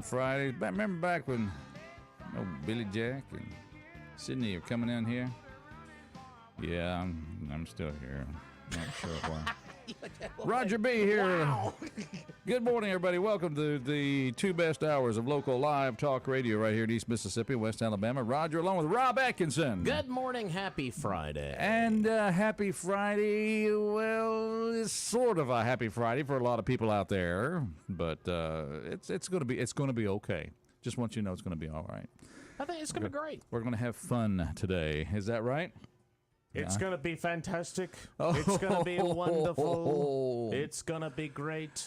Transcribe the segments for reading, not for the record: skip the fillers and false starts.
on Fridays. Remember back when Billy Jack and Sydney are coming in here? Yeah, I'm still here. Not sure why. Roger B. here. Wow. Good morning, everybody. Welcome to the two best hours of local live talk radio right here in East Mississippi, West Alabama. Roger, along with Rob Atkinson. Good morning. Happy Friday. And happy Friday. Well, it's sort of a happy Friday for a lot of people out there, but it's going to be okay. Just want you to know it's going to be all right. I think it's going to be great. We're going to have fun today. Is that right? It's going to be fantastic. It's going to be wonderful. It's going to be great.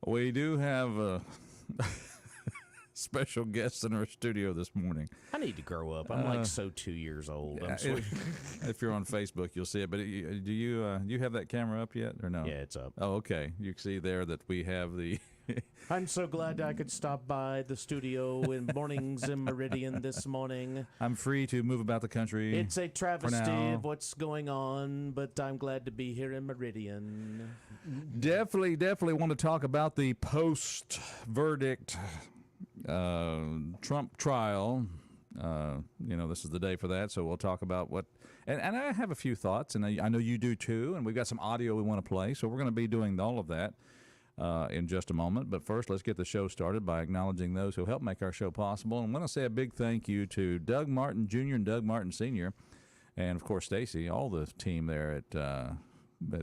We do have a special guest in our studio this morning. I need to grow up. I'm like 2 years old. I'm if you're on Facebook, you'll see it. But do you have that camera up yet or no? Yeah, it's up. Oh, okay. You can see there that we have the... I'm so glad I could stop by the studio in mornings in Meridian this morning. I'm free to move about the country. It's a travesty of what's going on, but I'm glad to be here in Meridian. Definitely want to talk about the post-verdict Trump trial. This is the day for that, so we'll talk about what... And I have a few thoughts, and I know you do too, and we've got some audio we want to play, so we're going to be doing all of that in just a moment. But first, let's get the show started by acknowledging those who help make our show possible. And I want to say a big thank you to Doug Martin Jr. and Doug Martin Sr., and, of course, Stacy, all the team there at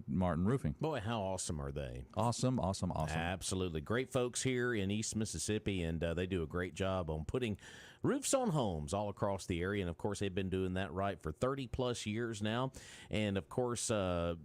Martin Roofing. Boy, how awesome are they? Awesome. Absolutely. Great folks here in East Mississippi, and they do a great job on putting roofs on homes all across the area. And, of course, they've been doing that right for 30-plus years now. And, of course, the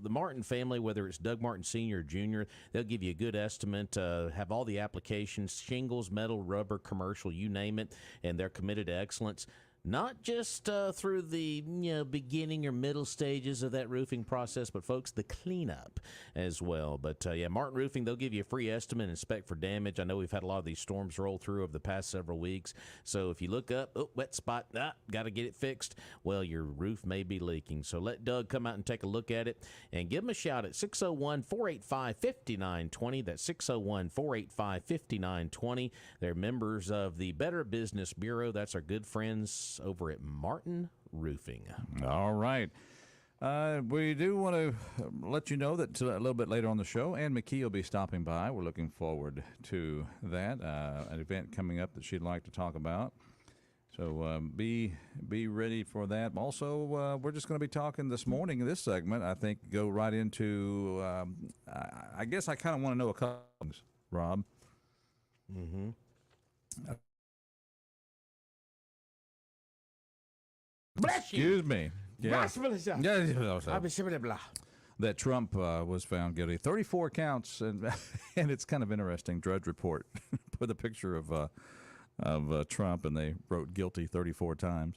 Martin family, whether it's Doug Martin Sr. or Jr., they'll give you a good estimate, have all the applications, shingles, metal, rubber, commercial, you name it, and they're committed to excellence. Not just through the beginning or middle stages of that roofing process, but, folks, the cleanup as well. But, Martin Roofing, they'll give you a free estimate and inspect for damage. I know we've had a lot of these storms roll through over the past several weeks. So if you look up, wet spot, got to get it fixed, well, your roof may be leaking. So let Doug come out and take a look at it and give him a shout at 601-485-5920. That's 601-485-5920. They're members of the Better Business Bureau. That's our good friends over at Martin Roofing. All right. We do want to let you know that a little bit later on the show, Ann McKee will be stopping by. We're looking forward to that, an event coming up that she'd like to talk about. So be ready for that. Also, we're just going to be talking this morning in this segment, I think, go right into, I guess I kind of want to know a couple things, Rob. Mm-hmm. Excuse me. Yeah. That Trump was found guilty. 34 counts, and it's kind of interesting. Drudge Report put a picture of Trump, and they wrote guilty 34 times.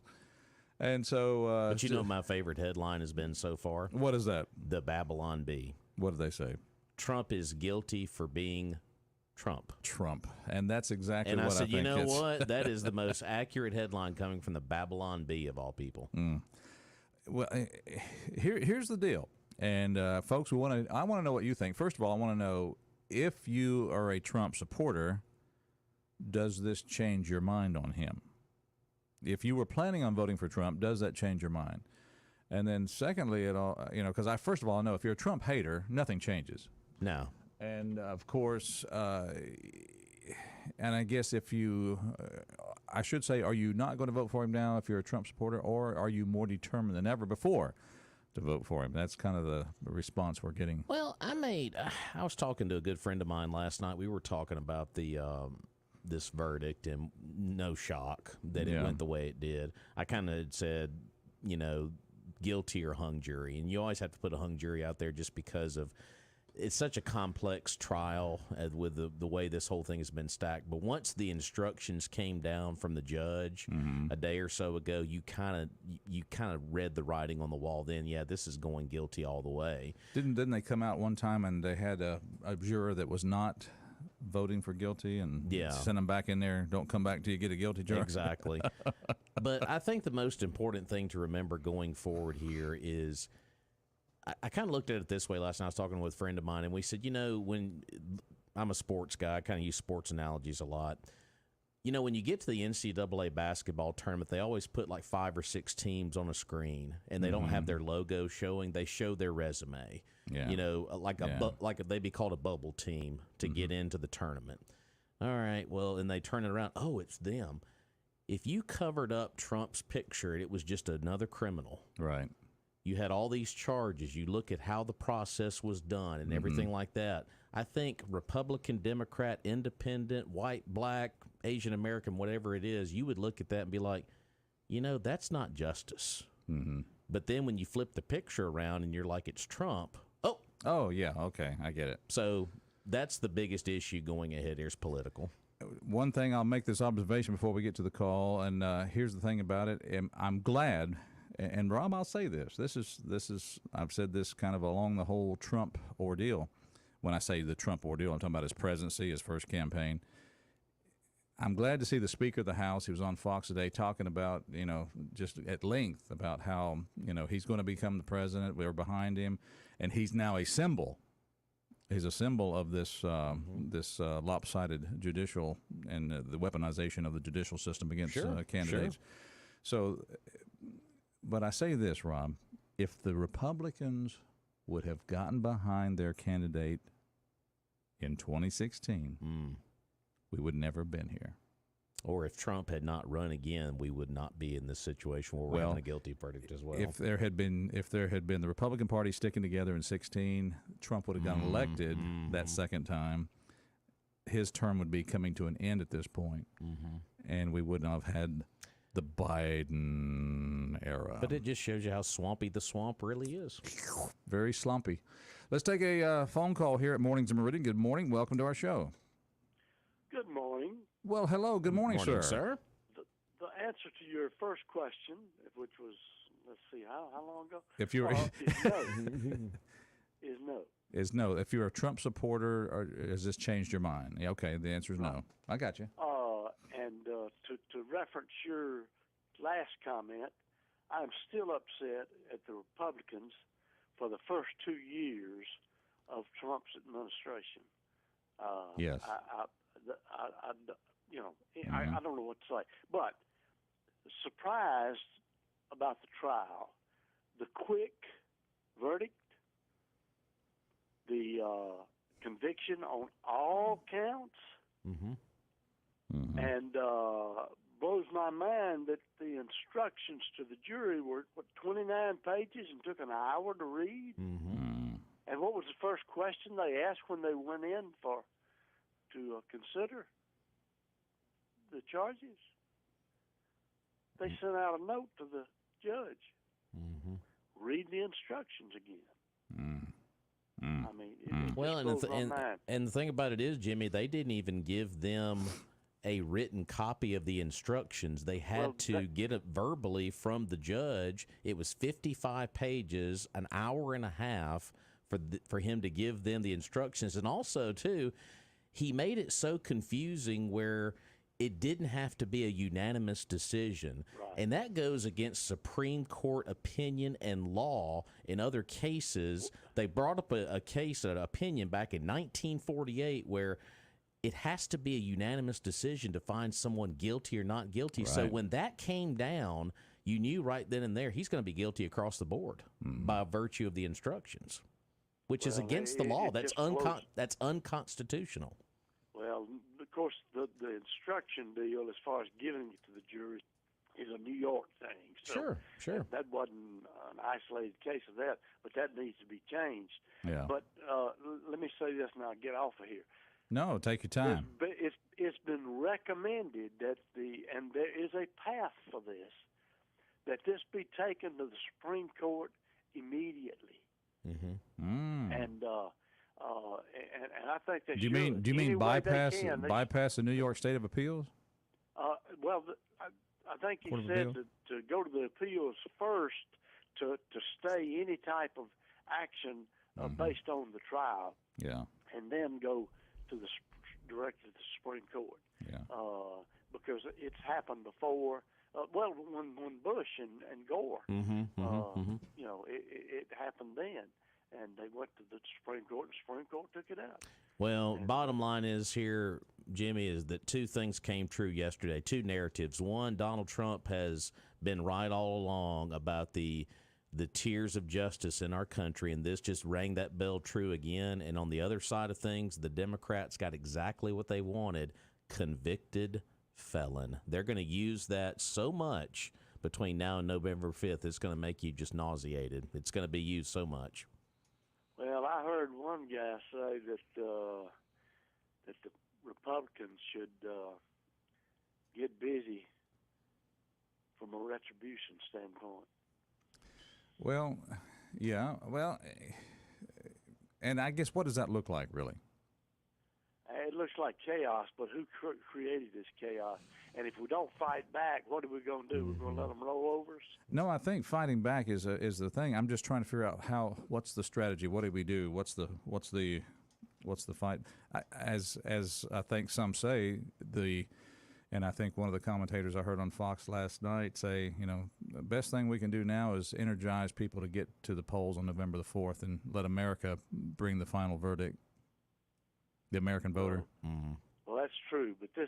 And so... but my favorite headline has been so far? What is that? The Babylon Bee. What do they say? Trump is guilty for being... Trump. And that's exactly what I think. And I said, what? That is the most accurate headline coming from the Babylon Bee of all people. Well, here's the deal. And, folks, I want to know what you think. First of all, I want to know, if you are a Trump supporter, does this change your mind on him? If you were planning on voting for Trump, does that change your mind? And then secondly, because first of all, I know if you're a Trump hater, nothing changes. No. And, of course, and I guess if you, I should say, are you not going to vote for him now if you're a Trump supporter, or are you more determined than ever before to vote for him? That's kind of the response we're getting. Well, I was talking to a good friend of mine last night. We were talking about this verdict, and no shock that it went the way it did. I kind of said, guilty or hung jury. And you always have to put a hung jury out there just because of it's such a complex trial with the way this whole thing has been stacked. But once the instructions came down from the judge a day or so ago, you kind of read the writing on the wall. Then, this is going guilty all the way. Didn't they come out one time and they had a juror that was not voting for guilty and send them back in there? Don't come back till you get a guilty juror. Exactly. But I think the most important thing to remember going forward here is, I kind of looked at it this way last night. I was talking with a friend of mine, and we said, when I'm a sports guy. I kind of use sports analogies a lot. You know, when you get to the NCAA basketball tournament, they always put like 5 or 6 teams on a screen, and they don't have their logo showing. They show their resume. Yeah. You know, they'd be called a bubble team to get into the tournament. All right, well, and they turn it around. Oh, it's them. If you covered up Trump's picture, it was just another criminal. Right. You had all these charges. You look at how the process was done and everything like that. I think Republican, Democrat, Independent, white, black, Asian American, whatever it is, you would look at that and be like, you know, that's not justice. But then when you flip the picture around and you're like, it's Trump. Oh, yeah. Okay. I get it. So that's the biggest issue going ahead here is political. One thing, I'll make this observation before we get to the call, and here's the thing about it. I'm glad, and Rob, I'll say this. This is I've said this kind of along the whole Trump ordeal. When I say the Trump ordeal, I'm talking about his presidency, his first campaign. I'm glad to see the Speaker of the House. He was on Fox today talking about, you know, just at length about how, you know, he's going to become the president. We're behind him, and he's now a symbol. He's a symbol of this lopsided judicial and the weaponization of the judicial system against candidates. So, but I say this, Rob, if the Republicans would have gotten behind their candidate in 2016, we would never have been here. Or if Trump had not run again, we would not be in this situation where we're having a guilty verdict as well. If there had been the Republican Party sticking together in 2016, Trump would have gotten elected that second time. His term would be coming to an end at this point, and we wouldn't have had the Biden era. But it just shows you how swampy the swamp really is. Very slumpy. Let's take a phone call here at Mornings in Meridian. Good morning. Welcome to our show. Good morning. Well, hello. Good morning, sir. The answer to your first question, which was, let's see, how long ago? If you're is no. Is no. If you're a Trump supporter, or has this changed your mind? Yeah, okay, the answer is no. I got you. And to reference your last comment, I'm still upset at the Republicans for the first 2 years of Trump's administration. Yes. I don't know what to say, but surprised about the trial, the quick verdict, the conviction on all counts, and blows my mind that the instructions to the jury were 29 pages and took an hour to read. And what was the first question they asked when they went in to consider the charges? They sent out a note to the judge. Read the instructions again. I mean, it blows my mind. And the thing about it is, Jimmy, they didn't even give them a written copy of the instructions. They had to get it verbally from the judge. It was 55 pages, an hour and a half for him to give them the instructions. And also, too, he made it so confusing where it didn't have to be a unanimous decision. Right. And that goes against Supreme Court opinion and law in other cases. They brought up a case, an opinion back in 1948 where it has to be a unanimous decision to find someone guilty or not guilty. Right. So when that came down, you knew right then and there he's going to be guilty across the board by virtue of the instructions, which is against the law. That's unconstitutional. Well, of course, the instruction deal, as far as giving it to the jury, is a New York thing. So sure. That wasn't an isolated case of that, but that needs to be changed. Yeah. But let me say this, and I'll get off of here. No, take your time. It's been recommended that and there is a path for this, that this be taken to the Supreme Court immediately. And I think they should. Do you mean bypass the New York State of Appeals? Well, I think he said to go to the appeals first to stay any type of action based on the trial. Yeah. And then go directly to the Supreme Court. Yeah. Because it's happened before. When Bush and Gore, it happened then. And they went to the Supreme Court, and the Supreme Court took it out. Well, bottom line is here, Jimmy, is that two things came true yesterday, two narratives. One, Donald Trump has been right all along about the tiers of justice in our country, and this just rang that bell true again. And on the other side of things, the Democrats got exactly what they wanted, convicted felon. They're going to use that so much between now and November 5th, it's going to make you just nauseated. It's going to be used so much. Well, I heard one guy say that the Republicans should get busy from a retribution standpoint. Well, yeah. Well, and I guess what does that look like, really? It looks like chaos, but who created this chaos? And if we don't fight back, what are we going to do? We're going to let them roll over us? No, I think fighting back is the thing. I'm just trying to figure out what's the strategy? What do we do? What's the fight? As I think some say, and I think one of the commentators I heard on Fox last night say, the best thing we can do now is energize people to get to the polls on November the 4th and let America bring the final verdict. The American voter. Mm-hmm. Well, that's true, but this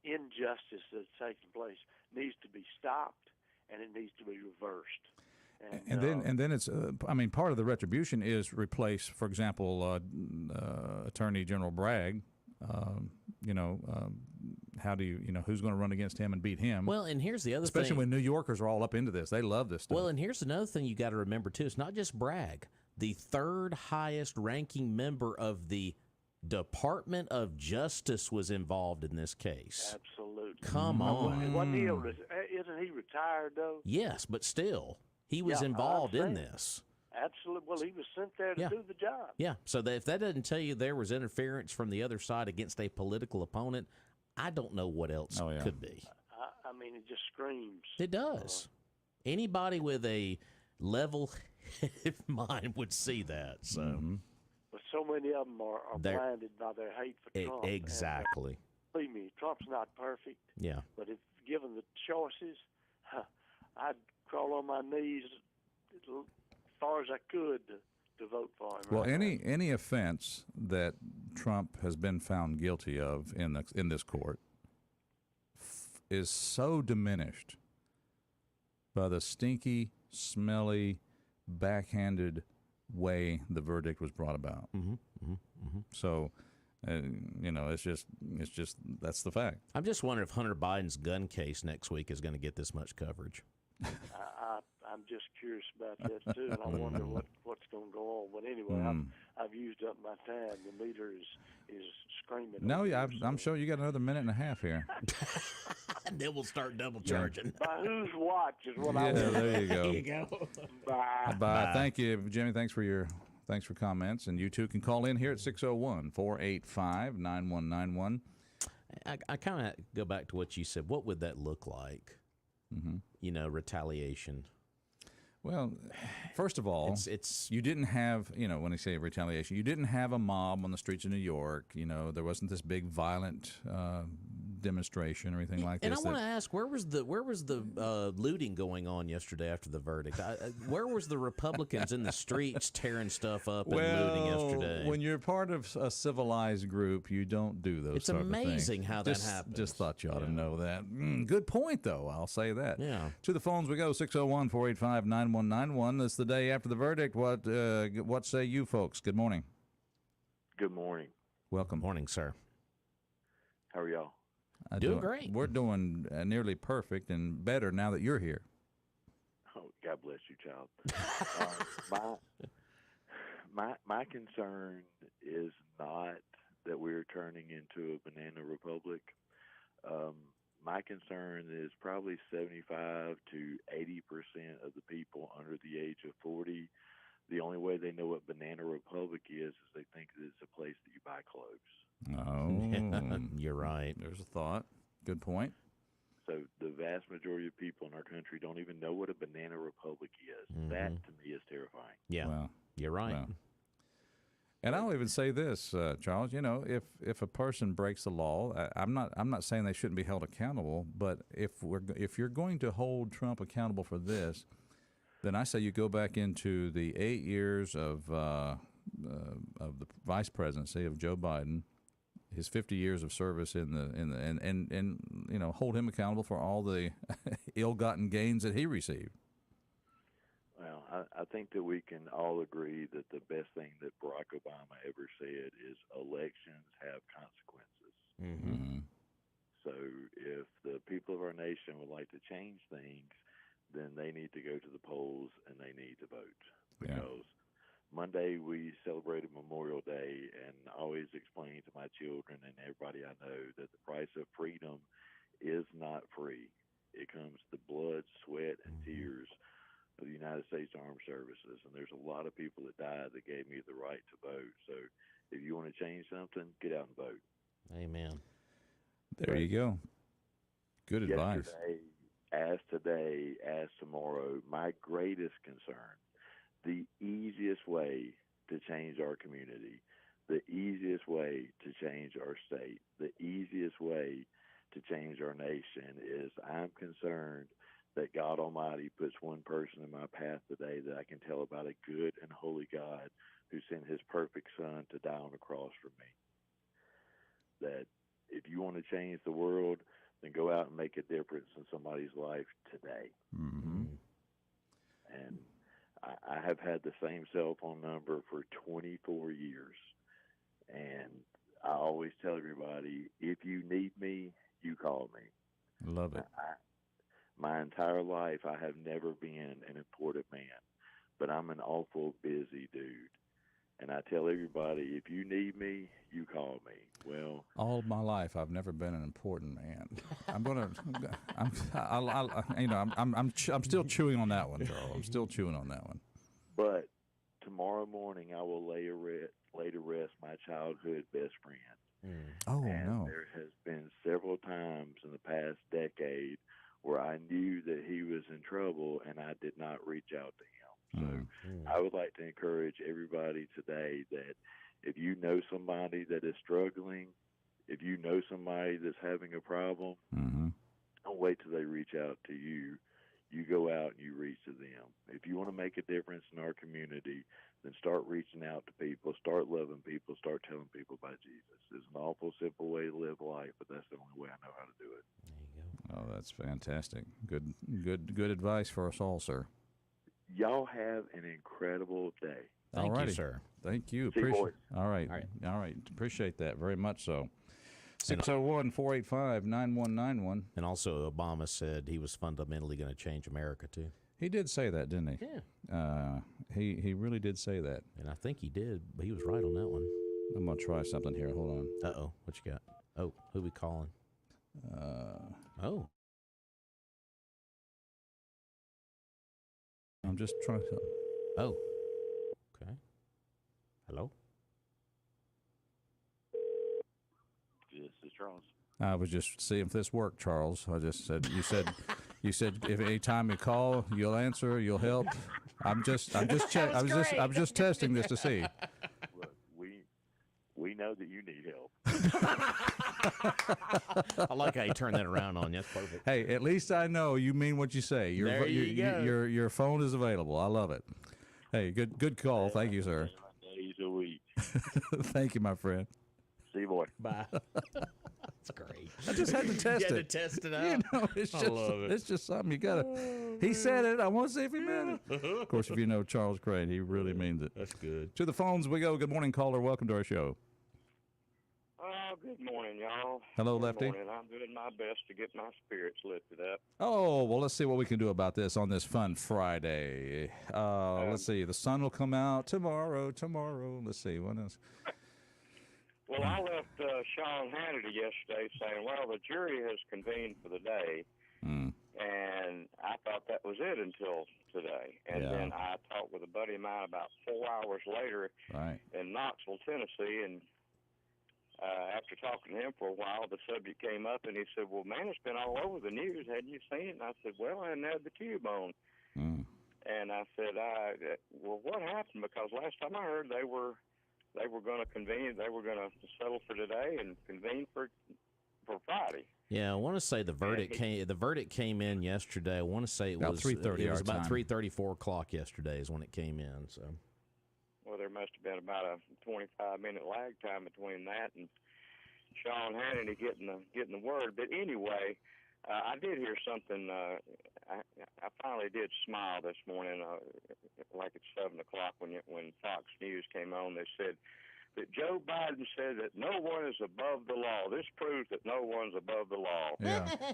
injustice that's taking place needs to be stopped, and it needs to be reversed. And then it's part of the retribution is replace, for example, Attorney General Bragg. How do you who's going to run against him and beat him? Well, and here's the other especially thing. when New Yorkers are all up into this. They love this stuff. Well, and here's another thing you got to remember too. It's not just Bragg. The third highest ranking member of the Department of Justice was involved in this case. Absolutely. Come on. Isn't he retired, though? Yes, but still, he was involved in this. Absolutely. Well, he was sent there to do the job. Yeah. So if that doesn't tell you there was interference from the other side against a political opponent, I don't know what else could be. I mean, it just screams. It does. Anybody with a level-headed mind would see that. So. Mm-hmm. But so many of them are blinded by their hate for Trump. Exactly. And, believe me, Trump's not perfect. Yeah. But if given the choices, I'd crawl on my knees as far as I could to vote for him. Well, any offense that Trump has been found guilty of in this court is so diminished by the stinky, smelly, backhanded way the verdict was brought about. Mm-hmm, mm-hmm, mm-hmm. So, it's just that's the fact. I'm just wondering if Hunter Biden's gun case next week is going to get this much coverage. I'm just curious about that too, and I wonder what's going to go on. But anyway, I've used up my time. The meter is screaming. No, I'm sure you got another minute and a half here. And then we'll start double charging. By whose watch is what I want. There you go. There you go. Bye. Bye. Thank you, Jimmy. Thanks for comments. And you too can call in here at 601-485-9191. I kind of go back to what you said. What would that look like? Mm-hmm. Retaliation. Well, first of all, it's you didn't have, when I say retaliation, you didn't have a mob on the streets of New York. There wasn't this big violent demonstration or anything like and this. And I want to ask, where was the looting going on yesterday after the verdict? Where was the Republicans in the streets tearing stuff up and looting yesterday? When you're part of a civilized group, you don't do those. It's amazing how that happens. Just thought you ought to know that. Good point, though. I'll say that. Yeah. To the phones we go. 601-485-9191. It's the day after the verdict. What say you folks? Good morning. Good morning. Welcome. Morning, sir. How are y'all? Doing great. We're doing nearly perfect and better now that you're here. Oh, God bless you, child. My concern is not that we're turning into a banana republic. My concern is probably 75 to 80% of the people under the age of 40. The only way they know what banana republic is they think that it's a place that you buy clothes. Oh, you're right. There's a thought. Good point. So the vast majority of people in our country don't even know what a banana republic is. Mm-hmm. That, to me, is terrifying. Yeah, well, you're right. Well. And I'll even say this, Charles. If a person breaks the law, I'm not saying they shouldn't be held accountable. But if you're going to hold Trump accountable for this, then I say you go back into the 8 years of the vice presidency of Joe Biden, his 50 years of service and hold him accountable for all the ill-gotten gains that he received. Well, I think that we can all agree that the best thing that Barack Obama ever said is elections have consequences. Mm-hmm. So if the people of our nation would like to change things, then they need to go to the polls and they need to vote. Because Monday we celebrated Memorial Day, and I always explain to my children and everybody I know that the price of freedom is not free. It comes to blood, sweat, and tears of the United States Armed Services, and there's a lot of people that died that gave me the right to vote. So if you want to change something, get out and vote. Amen. There you go. Good advice. Yesterday, as today, as tomorrow, my greatest concern, the easiest way to change our community, the easiest way to change our state, the easiest way to change our nation is I'm concerned that God Almighty puts one person in my path today that I can tell about a good and holy God who sent his perfect son to die on the cross for me. That if you want to change the world, then go out and make a difference in somebody's life today. Mm-hmm. And I have had the same cell phone number for 24 years. And I always tell everybody, if you need me, you call me. Love it. My entire life, I have never been an important man, but I'm an awful busy dude. And I tell everybody, if you need me, you call me. Well, all of my life, I've never been an important man. I'm still chewing on that one, Charles. I'm still chewing on that one. But tomorrow morning, I will lay to rest my childhood best friend. Oh, and no. There has been several times in the past decade where I knew that he was in trouble and I did not reach out to him. So I would like to encourage everybody today that if you know somebody that is struggling, if you know somebody that's having a problem, don't wait till they reach out to you. You go out and you reach to them. If you want to make a difference in our community, then start reaching out to people, start loving people, start telling people about Jesus. It's an awful simple way to live life, but that's the only way I know how to do it. There you go. Oh, that's fantastic. Good advice for us all, sir. Y'all have an incredible day. Thank you, sir. Thank you. See you, boys. All right. Appreciate that very much so. 601-485-9191. And also, Obama said he was fundamentally going to change America, too. He did say that, didn't he? Yeah. He really did say that. And I think he did, but he was right on that one. I'm going to try something here. Hold on. Uh-oh. What you got? Oh, who we calling? I'm just trying to... Oh. Okay. Hello? This is Charles. I was just seeing if this worked, Charles. I just said you said if any time you call, you'll answer, you'll help. I'm just testing this to see. Look, we know that you need help. I like how you turn that around on you. That's perfect. Hey, at least I know you mean what you say. There you go. Your phone is available. I love it. Hey, good call. Thank you, sir. Days a week. Thank you, my friend. See you, boy. Bye. That's great. I just had to test You it. had to test it out. You know, it's just something you gotta. He said it. I want to see if he meant it. Of course, if you know Charles Crane, he really means it. That's good. To the phones we go. Good morning, caller. Welcome to our show. Good morning, y'all. Hello, Good Lefty. morning. I'm doing my best to get my spirits lifted up. Oh, well, let's see what we can do about this on this fun Friday. Let's see. The sun will come out tomorrow. Let's see. What else? Well, I left Sean Hannity yesterday saying, well, the jury has convened for the day, and I thought that was it until today. And then I talked with a buddy of mine about 4 hours later in Knoxville, Tennessee, and after talking to him for a while, the subject came up, and he said, well, man, it's been all over the news. Hadn't you seen it? And I said, well, I hadn't had the tube on. And I said, well, what happened? Because last time I heard they were going to convene. They were going to settle for today and convene for Friday. Yeah, I want to say the verdict came in yesterday. I want to say it about was 3:30. It was our about time. 3:30, 4 o'clock yesterday is when it came in. So, Well, there must have been about a 25-minute lag time between that and Sean Hannity getting the word. But anyway, I did hear something. I finally did smile this morning, like at 7 o'clock when Fox News came on. They said that Joe Biden said that no one is above the law. This proves that no one's above the law. Yeah.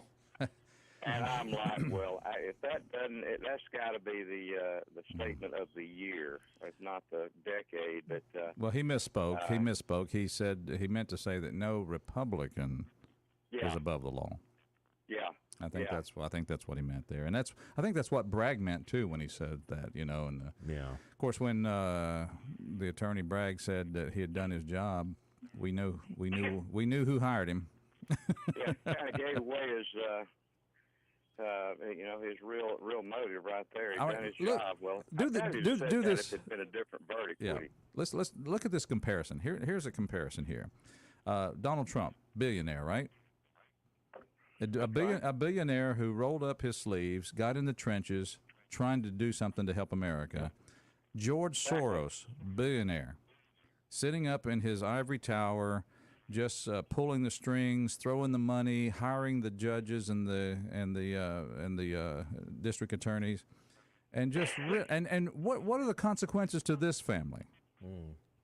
And I'm like, well, if that doesn't, that's got to be the statement of the year, if not the decade. But well, he misspoke. He said he meant to say that no Republican is above the law. Yeah. I think that's what he meant there, and I think that's what Bragg meant too when he said that. And of course, when the attorney Bragg said that he had done his job, we knew who hired him. Yeah, kind of gave away his. His real motive right there. He done his job. Well, do this. If it'd been a different verdict, yeah. Let's look at this comparison. Here's a comparison here. Donald Trump, billionaire, right? A billionaire who rolled up his sleeves, got in the trenches, trying to do something to help America. George Soros, billionaire, sitting up in his ivory tower, just pulling the strings, throwing the money, hiring the judges and the district attorneys, and just and what are the consequences to this family?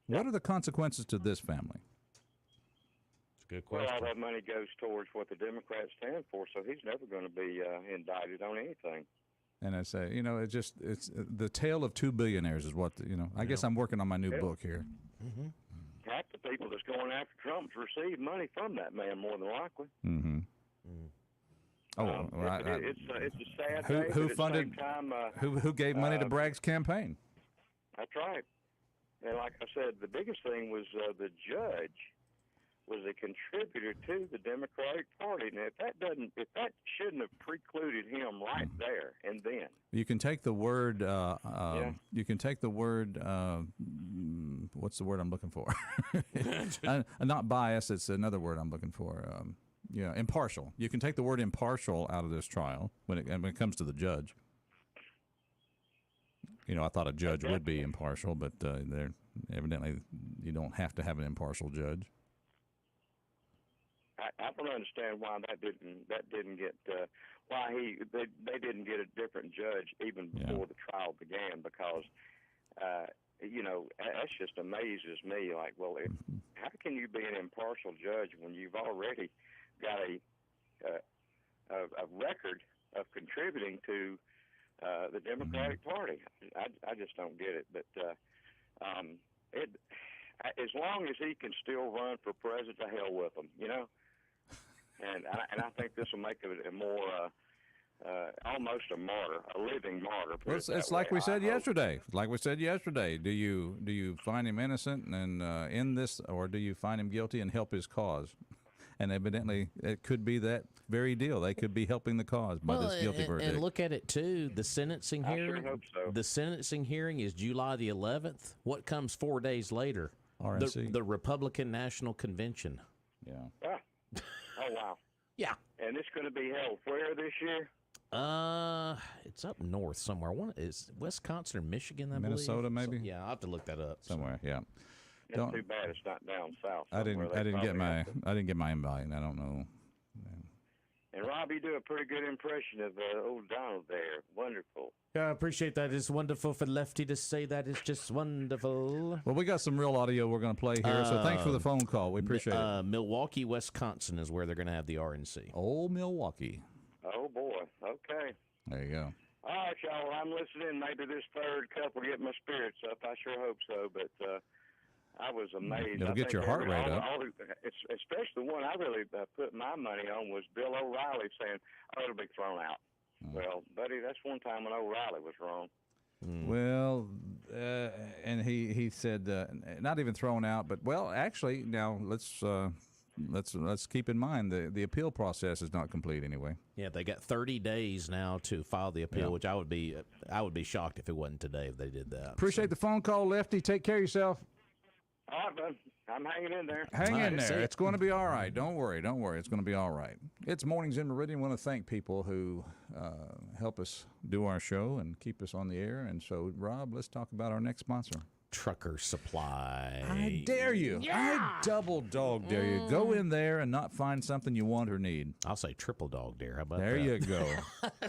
What are the consequences to this family? It's a good question. Well, all that money goes towards what the Democrats stand for, so he's never going to be indicted on anything. And I say, it's the tale of two billionaires is what I guess I'm working on my new book here. Mm-hmm. Half the people that's going after Trump's received money from that man, more than likely. Mm-hmm. Oh, it's a sad who day, funded? At the same time, who gave money to Bragg's campaign? That's right. And like I said, the biggest thing was the judge was a contributor to the Democratic Party. Now, if that shouldn't have precluded him right there and then. You can take the word. You can take the word. What's the word I'm looking for? Not bias. It's another word I'm looking for. Impartial. You can take the word impartial out of this trial when it comes to the judge. I thought a judge would be impartial, but evidently you don't have to have an impartial judge. I don't understand why that didn't get why they didn't get a different judge even before the trial began, because that just amazes me. Like, well, how can you be an impartial judge when you've already got a record of contributing to the Democratic Party? I just don't get it. But as long as he can still run for president, to hell with him, And I think this will make it a more almost a martyr, a living martyr. Well, it's like we said yesterday. Like we said yesterday, do you find him innocent and in this, or do you find him guilty and help his cause? And evidently, it could be that very deal. They could be helping the cause by this guilty verdict. And look at it too. The sentencing hearing. I sure hope so. The sentencing hearing is July the 11th. What comes 4 days later? RNC. The Republican National Convention. Yeah. Oh wow. Yeah. And it's going to be held where this year? It's up north somewhere. Is Wisconsin or Michigan? I Minnesota, believe? maybe. Yeah, I'll have to look that up Somewhere. Yeah. It's too bad it's not down south. I didn't get my invite. I don't know. And Rob, you do a pretty good impression of old Donald there. Wonderful. Yeah, I appreciate that. It's wonderful for Lefty to say that. It's just wonderful. Well, we got some real audio we're going to play here, so thanks for the phone call. We appreciate it. Milwaukee, Wisconsin is where they're going to have the RNC. Old Milwaukee. Oh, boy. Okay. There you go. All right, y'all. I'm listening. Maybe this third cup will get my spirits up. I sure hope so, but I was amazed. It'll get your heart rate up. Especially the one I really put my money on was Bill O'Reilly saying, it'll be thrown out. Well, buddy, that's one time when O'Reilly was wrong. Well, and he said not even thrown out, but actually now let's keep in mind the appeal process is not complete anyway. Yeah, they got 30 days now to file the appeal, which I would be shocked if it wasn't today if they did that. Appreciate the phone call, Lefty. Take care of yourself. All right, bud. I'm hanging in there. Hang in there. It's going to be all right. Don't worry. It's going to be all right. It's Mornings in Meridian. I want to thank people who help us do our show and keep us on the air. And so, Rob, let's talk about our next sponsor. Trucker Supply. I dare you. Yeah. I double dog dare you. Go in there and not find something you want or need. I'll say triple dog dare. How about There that? you go.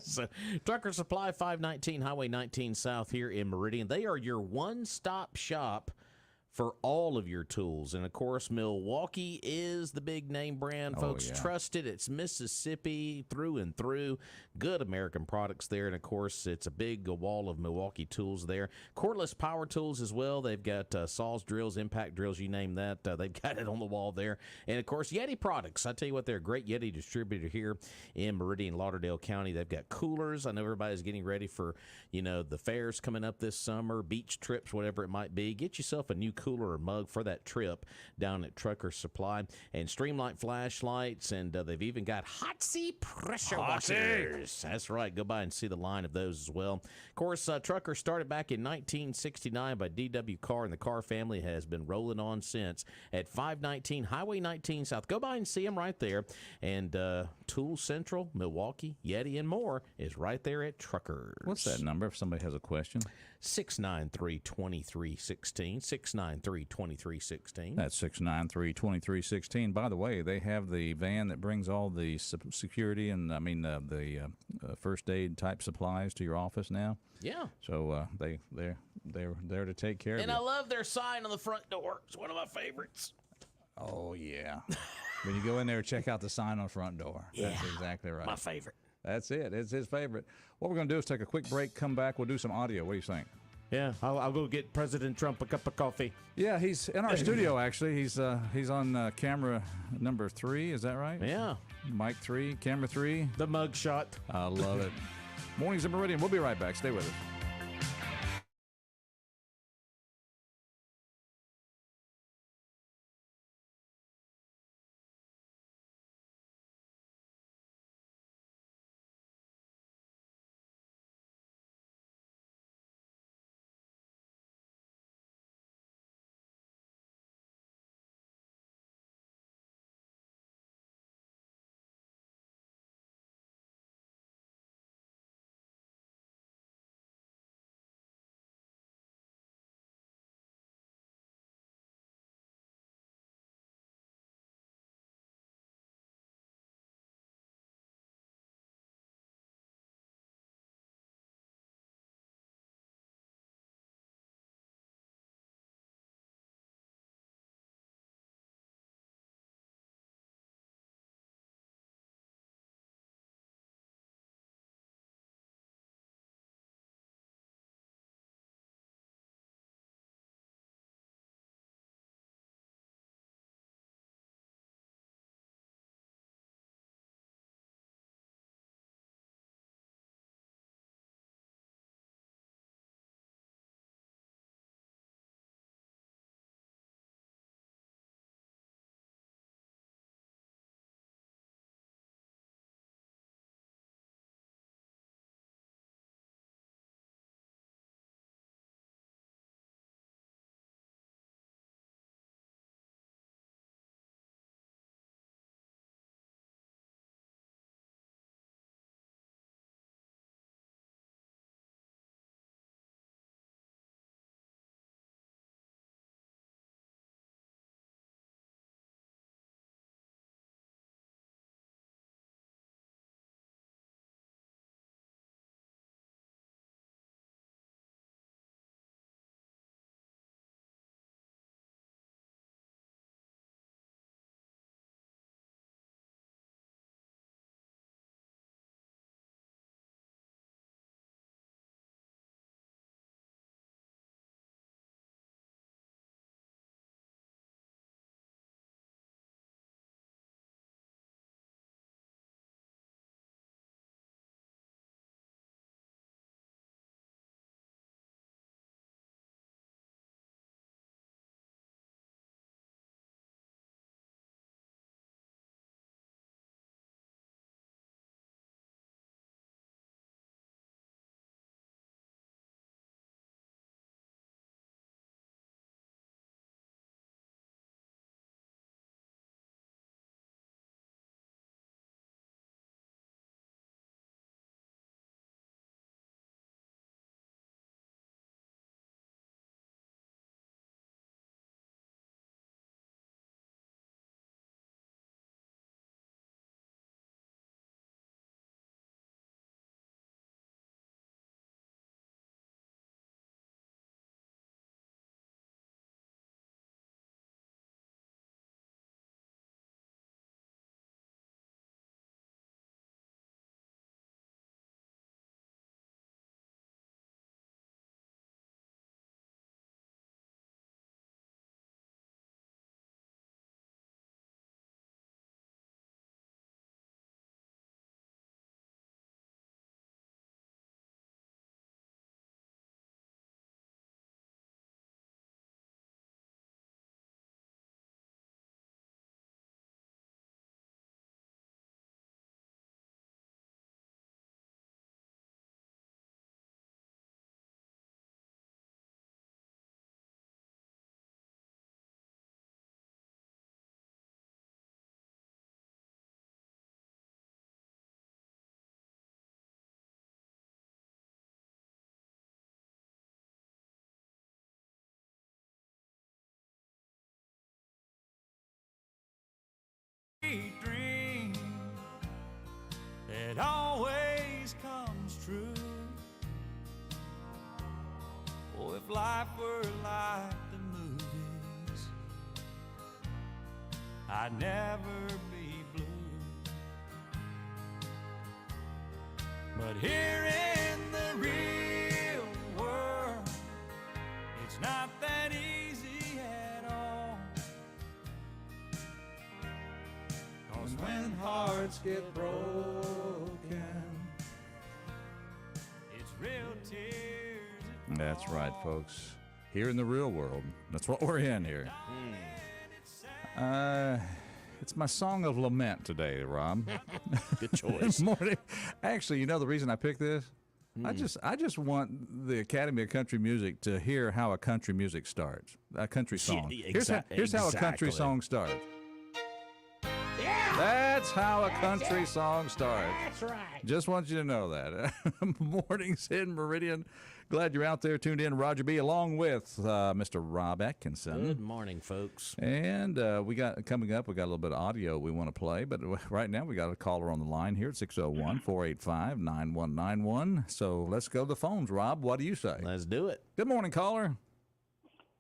So, Trucker Supply, 519 Highway 19 South here in Meridian. They are your one-stop shop for all of your tools. And, of course, Milwaukee is the big name brand. Folks trust it. It's Mississippi through and through. Good American products there. And, of course, it's a big wall of Milwaukee tools there. Cordless power tools as well. They've got saws, drills, impact drills, you name that. They've got it on the wall there. And, of course, Yeti products. I tell you what, they're a great Yeti distributor here in Meridian, Lauderdale County. They've got coolers. I know everybody's getting ready for, the fairs coming up this summer, beach trips, whatever it might be. Get yourself a new cooler or mug for that trip down at Trucker Supply. And Streamlight flashlights, and they've even got hot sea pressure washers. That's right. Go by and see the line of those as well. Of course, Trucker started back in 1969 by D.W. Carr, and the Carr family has been rolling on since at 519 Highway 19 South. Go by and see them right there. And Tool Central, Milwaukee, Yeti, and more is right there at Truckers. What's that number if somebody has a question? 693-2316, 693-2316. That's 693-2316. By the way, they have the van that brings all the security and, the first aid type supplies to your office now. Yeah. So they're there to take care of you. And I love their sign on the front door. It's one of my favorites. Oh, yeah. When you go in there, check out the sign on the front door. Yeah, that's exactly right. my favorite. That's it. It's his favorite. What we're going to do is take a quick break, come back. We'll do some audio. What do you think? Yeah, I'll go get President Trump a cup of coffee. Yeah, he's in our studio, actually. He's on camera number 3. Is that right? Yeah. Mic 3, camera 3. The mug shot. I love it. Mornings in Meridian. We'll be right back. Stay with us. it always comes true. Oh, if life were like the movies, I'd never be blue. But here in the real world, it's not that easy at all. 'Cause when hearts get broken, it's real tears. That's right, folks. Here in the real world. That's what we're in here. It's my song of lament today, Rob. Good choice. Morning. Actually, you know the reason I picked this? I just want the Academy of Country Music to hear how a country music starts. A country song. Yeah, Here's how a country exactly. song starts. That's how a country song starts. That's right. Just want you to know that. Mornings in Meridian. Glad you're out there tuned in. Roger B. along with Mr. Rob Atkinson. Good morning, folks. And we got coming up, we got a little bit of audio we want to play, but right now we got a caller on the line here at 601-485-9191. So let's go to the phones, Rob. What do you say? Let's do it. Good morning, caller.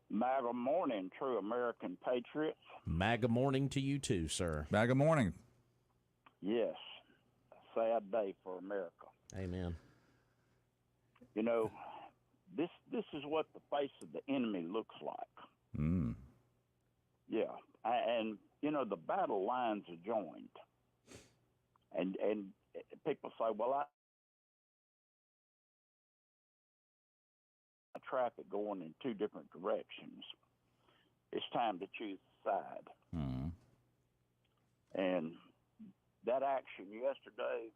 MAGA morning, true American patriots. MAGA morning to you too, sir. Good morning. Yes, a sad day for America. Amen. You know, this is what the face of the enemy looks like. Mm. Yeah, and you know the battle lines are joined, and people say, well, traffic going in two different directions. It's time to choose a side. Mm. And that action yesterday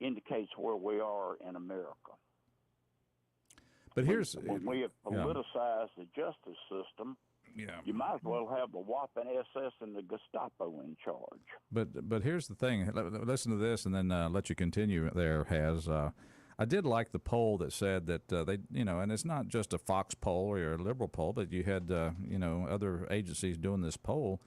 indicates where we are in America. But here's when we have politicized the justice system, you might as well have the WALT and SS and the Gestapo in charge. But here's the thing. Listen to this, and then let you continue. There has. I did like the poll that said that they, and it's not just a Fox poll or a liberal poll, but you had, other agencies doing this poll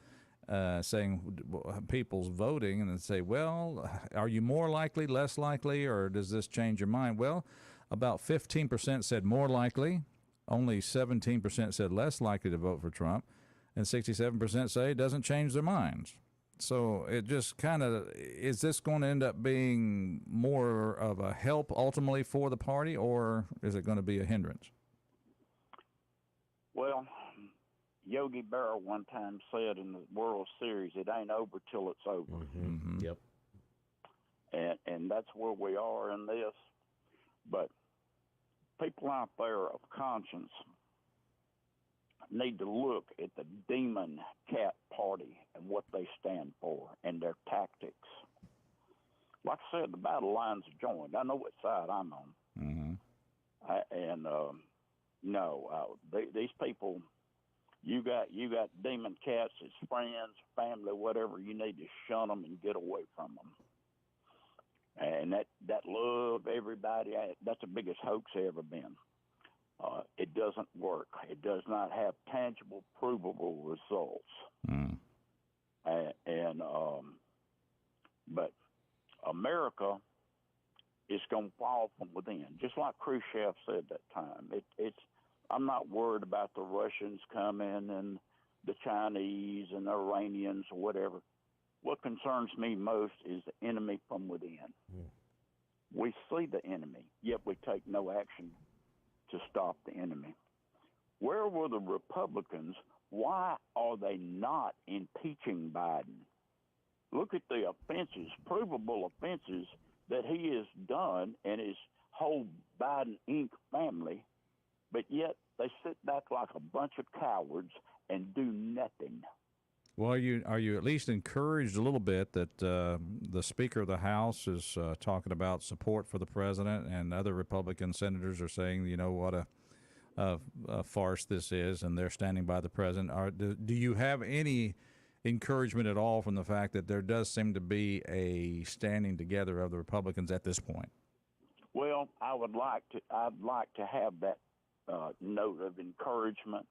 saying people's voting, and they say, well, are you more likely, less likely, or does this change your mind? Well, about 15% said more likely, only 17% said less likely to vote for Trump, and 67% say it doesn't change their minds. So it just kind of, is this going to end up being more of a help ultimately for the party, or is it going to be a hindrance? Well, Yogi Berra one time said in the World Series, it ain't over till it's over. Mm-hmm. Yep. And that's where we are in this. But people out there of conscience need to look at the Demon Cat Party and what they stand for and their tactics. Like I said, the battle lines are joined. I know what side I'm on. Mm-hmm. These people, you got demon cats as friends, family, whatever. You need to shun them and get away from them. And that love everybody, that's the biggest hoax ever been. It doesn't work. It does not have tangible, provable results. Mm. But America is going to fall from within, just like Khrushchev said that time. I'm not worried about the Russians coming and the Chinese and the Iranians or whatever. What concerns me most is the enemy from within. Mm. We see the enemy, yet we take no action to stop the enemy. Where were the Republicans? Why are they not impeaching Biden? Look at the offenses, provable offenses that he has done and his whole Biden Inc. family, but yet they sit back like a bunch of cowards and do nothing. Well, are you at least encouraged a little bit that the Speaker of the House is talking about support for the president, and other Republican senators are saying, what a farce this is, and they're standing by the president? Do you have any encouragement at all from the fact that there does seem to be a standing together of the Republicans at this point? Well, I'd like to have that note of encouragement.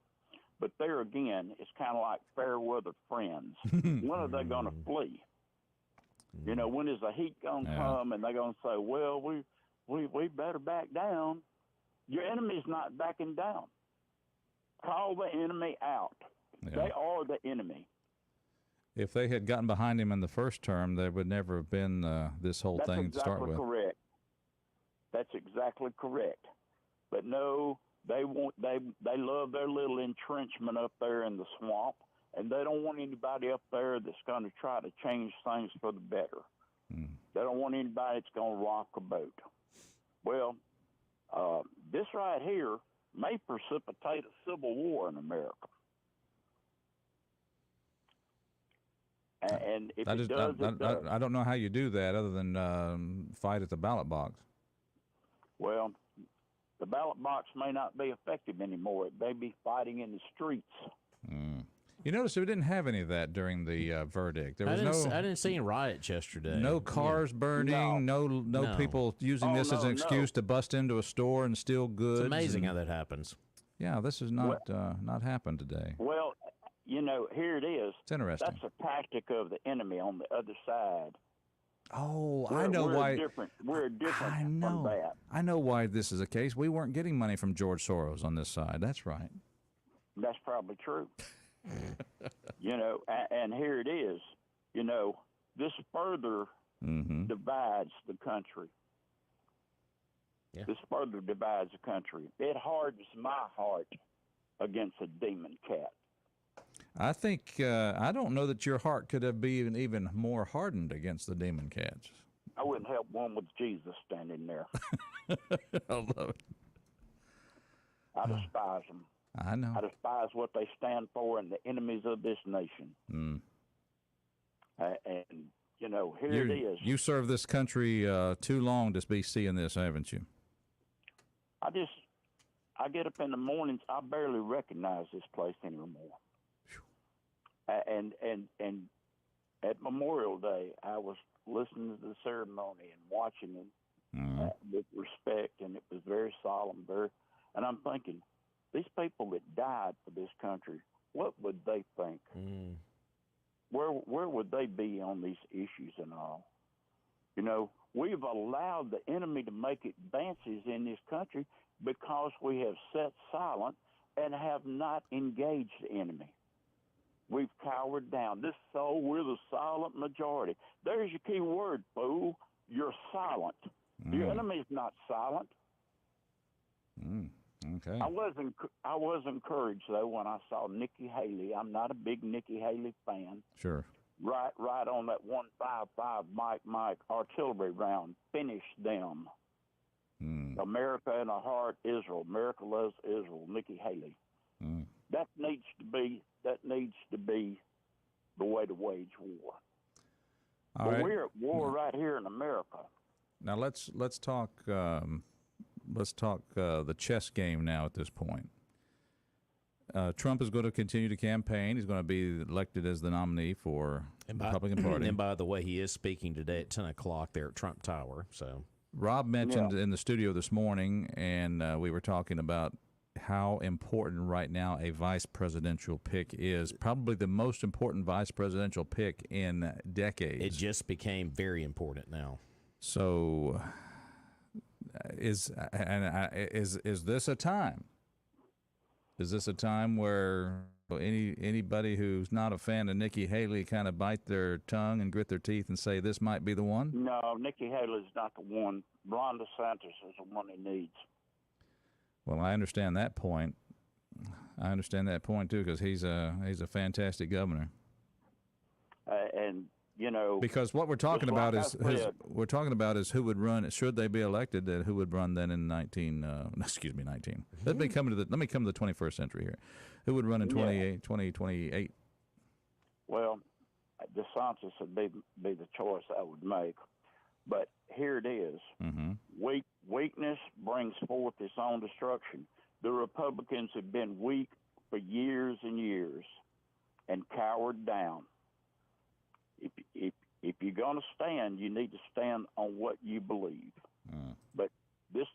But there again, it's kind of like fair weather friends. When are they going to flee? You know, when is the heat going to come? And they're going to say, well, we better back down. Your enemy's not backing down. Call the enemy out. Yeah. They are the enemy. If they had gotten behind him in the first term, there would never have been this whole thing to start with. That's exactly correct. That's exactly correct. But no, they love their little entrenchment up there in the swamp, and they don't want anybody up there that's going to try to change things for the better. They don't want anybody that's going to rock a boat. Well, this right here may precipitate a civil war in America. And if it does, I don't know how you do that other than fight at the ballot box. Well, the ballot box may not be effective anymore. It may be fighting in the streets. You notice we didn't have any of that during the verdict. There was I didn't see any riots yesterday. No cars burning. No people using this as an excuse to bust into a store and steal goods. It's amazing how that happens. Yeah, this has not happened today. Well, you know, here it is. It's interesting. That's a tactic of the enemy on the other side. Oh, I know why. We're different from that. I know why this is the case. We weren't getting money from George Soros on this side. That's right. That's probably true. You know, and here it is. You know, this further divides the country. Yeah. This further divides the country. It hardens my heart against a demon cat. I think I don't know that your heart could have been even more hardened against the demon cats. I wouldn't help one with Jesus standing there. I love it. I despise them. I know. I despise what they stand for and the enemies of this nation. And, you know, here it is. You served this country too long to be seeing this, haven't you? I get up in the mornings, I barely recognize this place anymore. And at Memorial Day, I was listening to the ceremony and watching it with respect, and it was very solemn. And I'm thinking, these people that died for this country, what would they think? Where would they be on these issues and all? You know, we've allowed the enemy to make advances in this country because we have sat silent and have not engaged the enemy. We've cowered down. We're the silent majority. There's your key word, fool. You're silent. Your enemy's not silent. Okay. I was encouraged, though, when I saw Nikki Haley. I'm not a big Nikki Haley fan. Sure. Right on that 155 Mike artillery round. Finish them. America in a heart, Israel. America loves Israel. Nikki Haley. That needs to be the way to wage war. All right. We're at war right here in America. Now let's talk the chess game now at this point. Trump is going to continue to campaign. He's going to be elected as the nominee for the Republican Party. And by the way, he is speaking today at 10 o'clock there at Trump Tower. So Rob mentioned in the studio this morning, and we were talking about how important right now a vice presidential pick is. Probably the most important vice presidential pick in decades. It just became very important now. So is this a time? Is this a time where anybody who's not a fan of Nikki Haley kind of bite their tongue and grit their teeth and say this might be the one? No, Nikki Haley's not the one. Ron DeSantis is the one he needs. Well, I understand that point. I understand that point too, because he's a fantastic governor. And you know, because what we're talking about is who would run. Should they be elected, who would run then in 19? Let me come to the 21st century here. Who would run in 2028? Well, DeSantis would be the choice I would make. But here it is. Weakness brings forth its own destruction. The Republicans have been weak for years and years and cowered down. If you're going to stand, you need to stand on what you believe. But this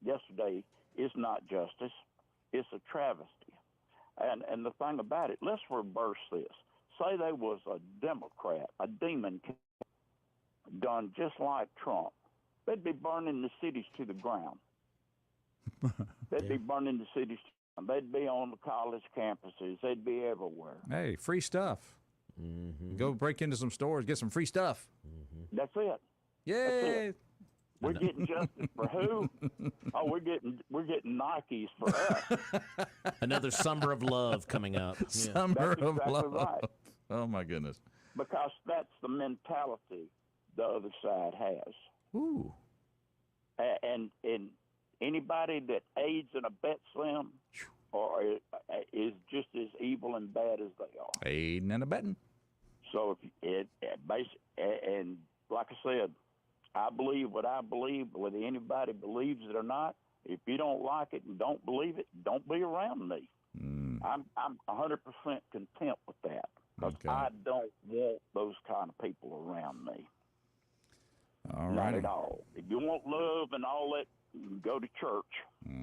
yesterday is not justice. It's a travesty. And the thing about it, let's reverse this. Say there was a Democrat, a demon, done just like Trump, they'd be burning the cities to the ground. They'd be burning the cities to the ground. They'd be on the college campuses. They'd be everywhere. Hey, free stuff. Go break into some stores, get some free stuff. That's it. Yay! We're getting justice for who? Oh, we're getting Nikes for us. Another summer of love coming up. Summer That's of exactly love. right. Oh my goodness. Because that's the mentality the other side has. Ooh. And anybody that aids and abets them or is just as evil and bad as they are. Aiding and abetting. So and like I said, I believe what I believe, whether anybody believes it or not. If you don't like it and don't believe it, don't be around me. I'm 100% content with that because I don't want those kind of people around me. All Not right. at all. If you want love and all that, go to church,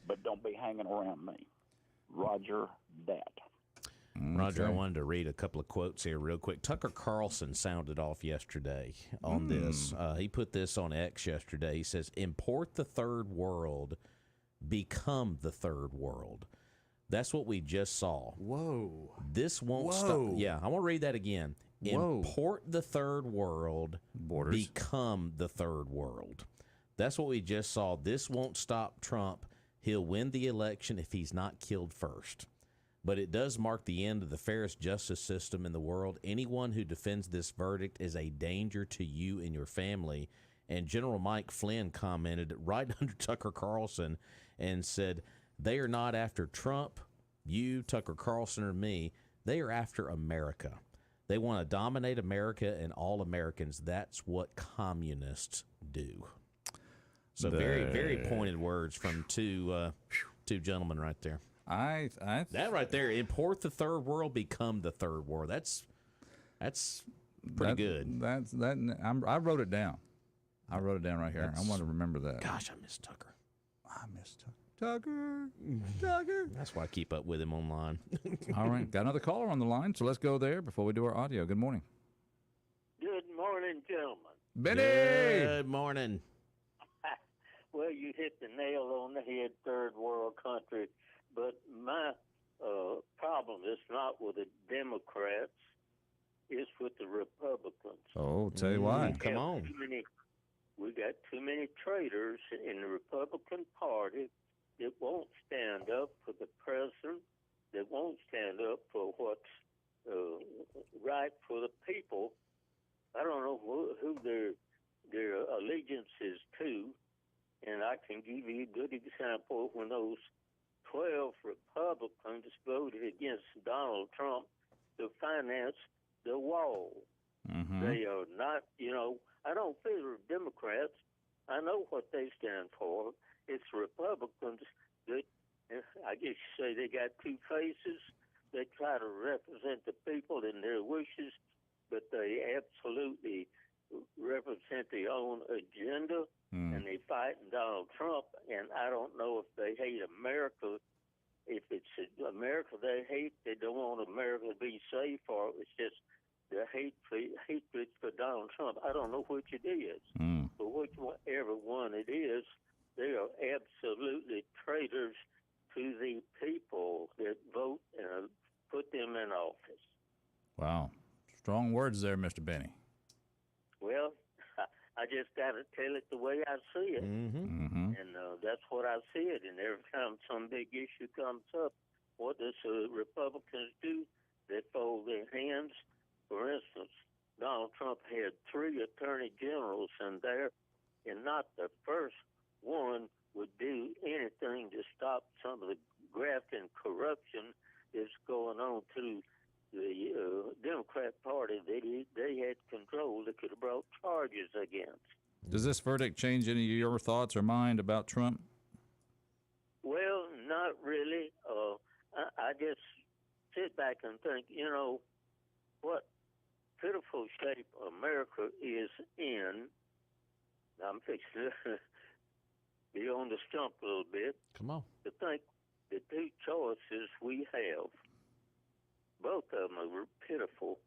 but don't be hanging around me. Roger that. Roger, I wanted to read a couple of quotes here real quick. Tucker Carlson sounded off yesterday on this. He put this on X yesterday. He says, import the third world, become the third world. That's what we just saw. Whoa. This won't stop. Yeah, I want to read that again. Import the third world, Borders. become the third world. That's what we just saw. This won't stop Trump. He'll win the election if he's not killed first. But it does mark the end of the fairest justice system in the world. Anyone who defends this verdict is a danger to you and your family. And General Mike Flynn commented right under Tucker Carlson and said, they are not after Trump, you, Tucker Carlson, or me. They are after America. They want to dominate America and all Americans. That's what communists do. So very, very pointed words from two gentlemen right there. That right there, import the third world, become the third world. That's pretty good. I wrote it down. I wrote it down right here. I want to remember that. Gosh, I miss Tucker. I miss Tucker. Tucker. That's why I keep up with him online. All right, got another caller on the line, so let's go there before we do our audio. Good morning. Good morning, gentlemen. Benny. Good morning. Well, you hit the nail on the head, third world country. But my problem is not with the Democrats, it's with the Republicans. Oh, tell you why. Come on. We got too many traitors in the Republican Party that won't stand up for the president, that won't stand up for what's right for the people. I don't know who their allegiance is to, and I can give you a good example when those 12 Republicans voted against Donald Trump to finance the wall. They are not, I don't favor Democrats. I know what they stand for. It's Republicans that, I guess you say they got two faces. They try to represent the people and their wishes, but they absolutely represent their own agenda, and they fight Donald Trump, and I don't know if they hate America. If it's America they hate, they don't want America to be safe, or it's just the hatred for Donald Trump. I don't know which it is, but whichever one it is, they are absolutely traitors to the people that vote and put them in office. Wow. Strong words there, Mr. Benny. Well, I just got to tell it the way I see it. And that's what I see it. And every time some big issue comes up, what does Republicans do? They fold their hands. For instance, Donald Trump had 3 attorney generals in there, and not the first one would do anything to stop some of the graft and corruption that's going on through the Democrat Party that they had control that could have brought charges against. Does this verdict change any of your thoughts or mind about Trump? Well, not really. I just sit back and think, what pitiful shape America is in. I'm fixing to be on the stump a little bit. Come on. To think the 2 choices we have, both of them are pitiful.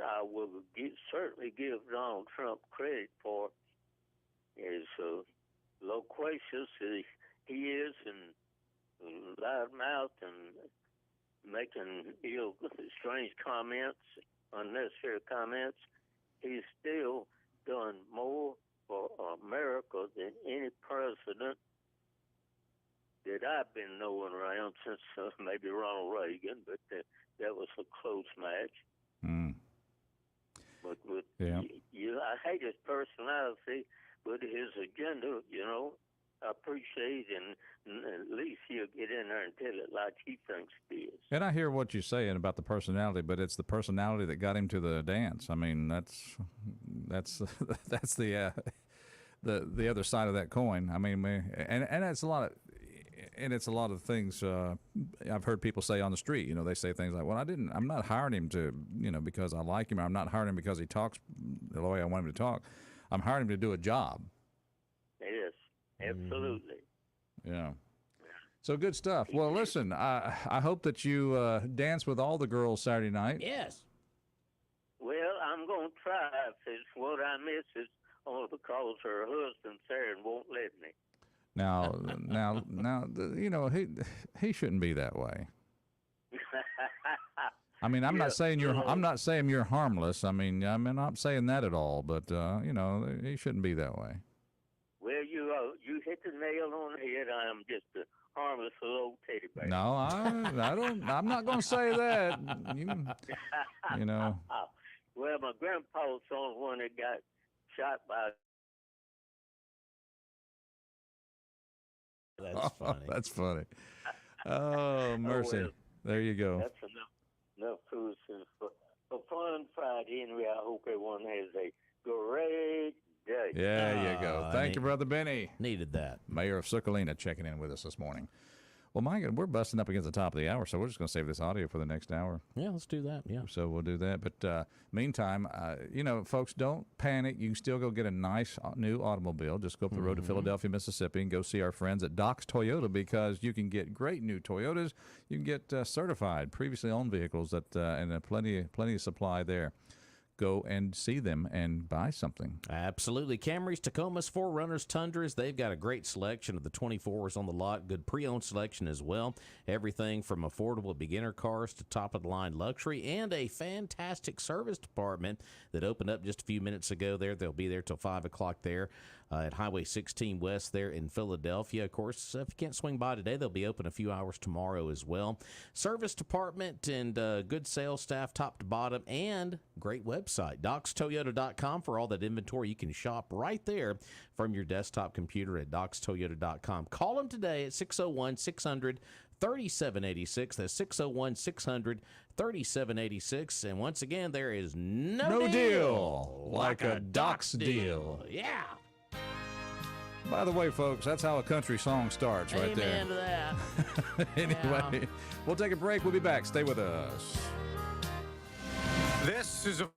I will certainly give Donald Trump credit for is loquacious he is and loudmouth and making strange comments, unnecessary comments. He's still done more for America than any president that I've been knowing around since maybe Ronald Reagan, but that was a close match. Mm. But yeah. I hate his personality, but his agenda, I appreciate, and at least he'll get in there and tell it like he thinks it is. And I hear what you're saying about the personality, but it's the personality that got him to the dance. I mean, that's that's the other side of that coin. I mean, and it's a lot of. And it's a lot of things I've heard people say on the street. They say things like, well, I'm not hiring him to, because I like him, or I'm not hiring him because he talks the way I want him to talk. I'm hiring him to do a job. Yes, absolutely. Yeah. So good stuff. Well, listen, I hope that you dance with all the girls Saturday night. Yes. Well, I'm going to try. If it's what I miss, it's only because her husband's there and won't let me. Now, he shouldn't be that way. I mean, I'm not saying you're harmless. I mean, I'm not saying that at all. But he shouldn't be that way. Well, you hit the nail on the head. I am just a harmless little old teddy bear. No, I don't. I'm not going to say that. You know. Well, my grandpa's the only one that got shot by. That's funny. That's funny. Oh, mercy. Oh, well, there you go. That's enough foolishness for Fun Friday. Anyway, I hope everyone has a great day. Yeah, there you go. Thank you, Brother Benny. Needed that. Mayor of Circalina checking in with us this morning. Well, my God, we're busting up against the top of the hour, so we're just going to save this audio for the next hour. Yeah, let's do that. Yeah. So we'll do that. But meantime, folks, don't panic. You can still go get a nice new automobile. Just go up the road to Philadelphia, Mississippi, and go see our friends at Doc's Toyota, because you can get great new Toyotas. You can get certified, previously owned vehicles and plenty of supply there. Go and see them and buy something. Absolutely. Camrys, Tacomas, 4Runners, Tundras, they've got a great selection of the 24s on the lot. Good pre-owned selection as well. Everything from affordable beginner cars to top-of-the-line luxury, and a fantastic service department that opened up just a few minutes ago there. They'll be there till 5 o'clock there at Highway 16 West there in Philadelphia. Of course, if you can't swing by today, they'll be open a few hours tomorrow as well. Service department and good sales staff top to bottom, and great website, docstoyota.com, for all that inventory. You can shop right there from your desktop computer at docstoyota.com. Call them today at 601-600-3786. That's 601-600-3786. And once again, there is no deal like a Doc's deal. Yeah. By the way, folks, that's how a country song starts. Right there. Amen to that. Anyway, We'll take a break. We'll be back. Stay with us. This is a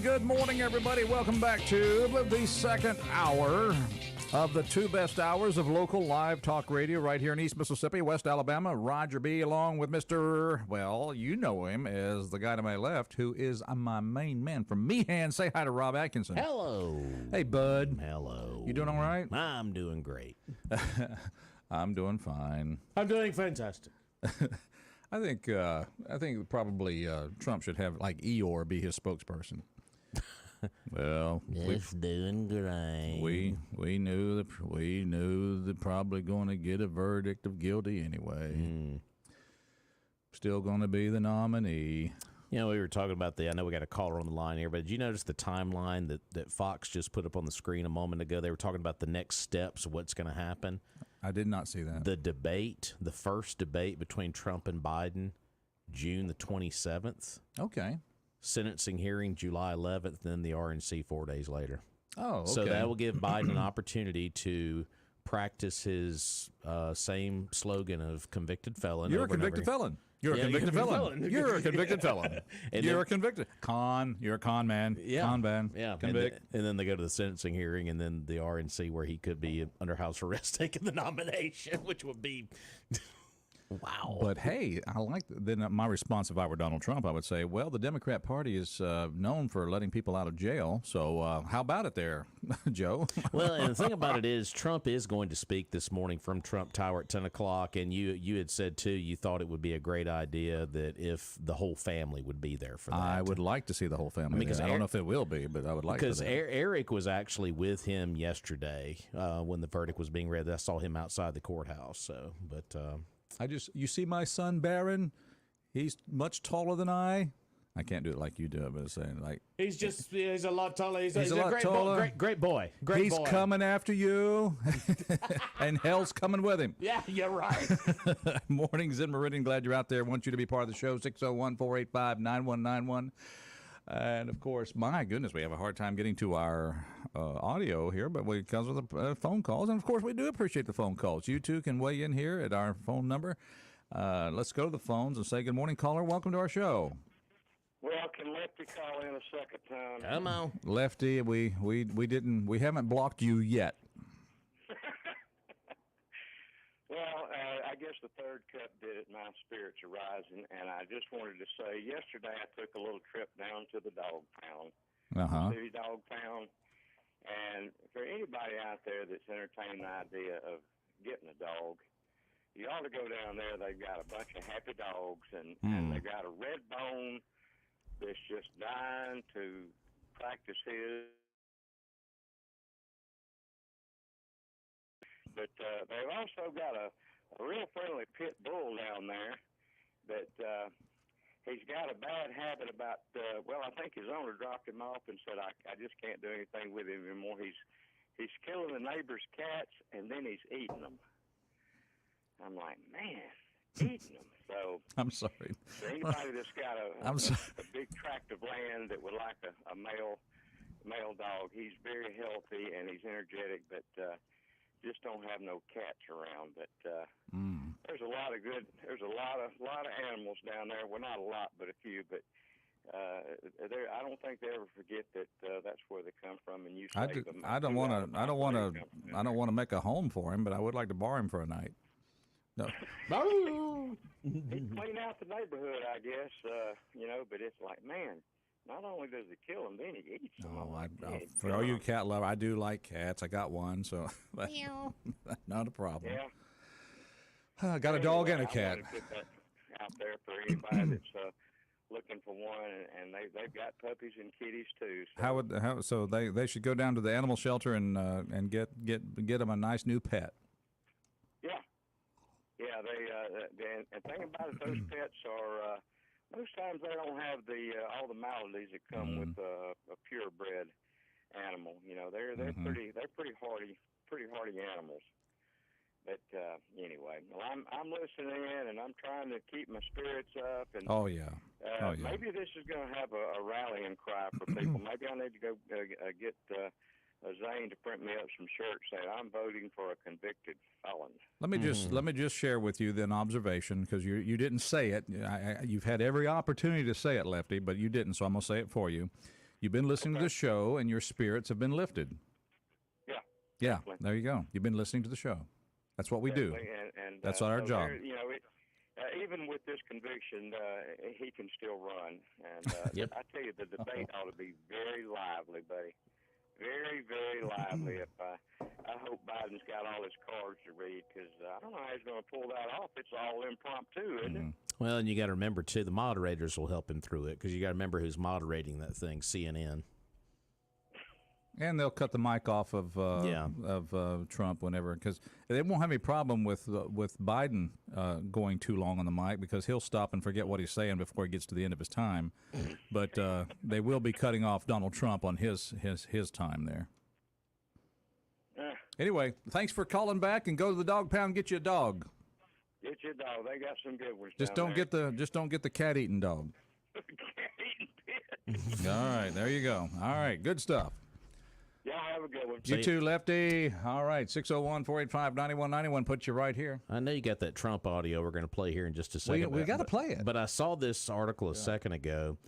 Good morning, everybody. Welcome back to the second hour of the two best hours of local live talk radio right here in East Mississippi, West Alabama. Roger B. along with Mr. Well, you know him as the guy to my left, who is my main man from Meehan. Say hi to Rob Atkinson. Hello. Hey, bud. Hello. You doing all right? I'm doing great. I'm doing fine. I'm doing fantastic. I think probably Trump should have like Eeyore be his spokesperson. Well, it's doing great. We knew that probably going to get a verdict of guilty anyway. Still going to be the nominee. You know, we were talking about I know we got a caller on the line here, but did you notice the timeline that Fox just put up on the screen a moment ago? They were talking about the next steps of what's going to happen. I did not see that. The first debate between Trump and Biden, June the 27th. Okay. Sentencing hearing July 11th, then the RNC 4 days later. Oh, okay. So that will give Biden an opportunity to practice his same slogan of convicted felon. You're a convicted felon. You're a convicted felon. You're a convicted felon. You're a convicted You're a con man. Yeah. Con man. Yeah. Convict. And then they go to the sentencing hearing, and then the RNC where he could be under house arrest taking the nomination, which would be. Wow. But hey, I like then my response if I were Donald Trump, I would say, well, the Democrat Party is known for letting people out of jail. So how about it there, Joe? Well, and the thing about it is Trump is going to speak this morning from Trump Tower at 10 o'clock. And you had said, too, you thought it would be a great idea that if the whole family would be there for that. I would like to see the whole family. I don't know if it will be, but I would like to. Because Eric was actually with him yesterday when the verdict was being read. I saw him outside the courthouse. So, but. You see my son, Barron? He's much taller than I. I can't do it like you do it, but it's saying like. He's a lot taller. He's a lot great taller. Great boy. He's coming after you, and hell's coming with him. Yeah, you're right. Mornings in Meridian. Glad you're out there. Want you to be part of the show. 601-485-9191. And, of course, my goodness, we have a hard time getting to our audio here, but because of the phone calls. And, of course, we do appreciate the phone calls. You, too, can weigh in here at our phone number. Let's go to the phones and say good morning, caller. Welcome to our show. Well, can Lefty call in a second time? Come on. Lefty, we haven't blocked you yet. Well, I guess the third cup did it. My spirits are rising, and I just wanted to say, yesterday I took a little trip down to the dog pound, city dog pound, and for anybody out there that's entertained the idea of getting a dog, you ought to go down there. They've got a bunch of happy dogs, and they've got a red bone that's just dying to practice his. But they've also got a real friendly pit bull down there that he's got a bad habit about, I think his owner dropped him off and said, I just can't do anything with him anymore. He's killing the neighbor's cats, and then he's eating them. I'm like, man, eating them. So I'm sorry. For anybody that's got a big tract of land that would like a male dog, he's very healthy and he's energetic, but just don't have no cats around. But there's a lot of animals down there. Well, not a lot, but a few. But I don't think they ever forget that that's where they come from, and you save them. I don't want to make a home for him, but I would like to borrow him for a night. No. He'd clean out the neighborhood, I guess. But it's like, man. Not only does he kill them, then he eats them. For all you cat lovers, I do like cats. I got one, so that's not a problem. Yeah. I got a dog and a cat. I put that out there for anybody that's looking for one, and they've got puppies and kitties too. So. So they should go down to the animal shelter and get them a nice new pet. Yeah. And the thing about it, those pets are. Most times they don't have all the maladies that come with a purebred animal. They're pretty hardy animals. But anyway, well, I'm listening in and I'm trying to keep my spirits up. And maybe this is going to have a rallying cry for people. Maybe I need to go get Zane to print me up some shirts saying I'm voting for a convicted felon. Let me just share with you an observation, because you didn't say it. You've had every opportunity to say it, Lefty, but you didn't, so I'm going to say it for you. You've been listening to the show, and your spirits have been lifted. Yeah. Yeah, Definitely. there you go. You've been listening to the show. That's what we do. And That's our so job. Even with this conviction, he can still run. And Yep. I tell you, the debate ought to be very lively, buddy. Very, very lively. I hope Biden's got all his cards to read, because I don't know how he's going to pull that off. It's all impromptu, isn't it? Well, and you got to remember, too, the moderators will help him through it, because you got to remember who's moderating that thing, CNN. And they'll cut the mic off of Trump whenever, because they won't have any problem with Biden going too long on the mic, because he'll stop and forget what he's saying before he gets to the end of his time. But they will be cutting off Donald Trump on his time there. Anyway, thanks for calling back, and go to the dog pound and get you a dog. Get your dog. They got some good ones. Just down don't get the cat eating dog. there. All right, there you go. All right, good stuff. Y'all have a good one. You too, Lefty. All right, 601-485-9191 puts you right here. I know you got that Trump audio we're going to play here in just a second. We got to play it. But I saw this article a second ago.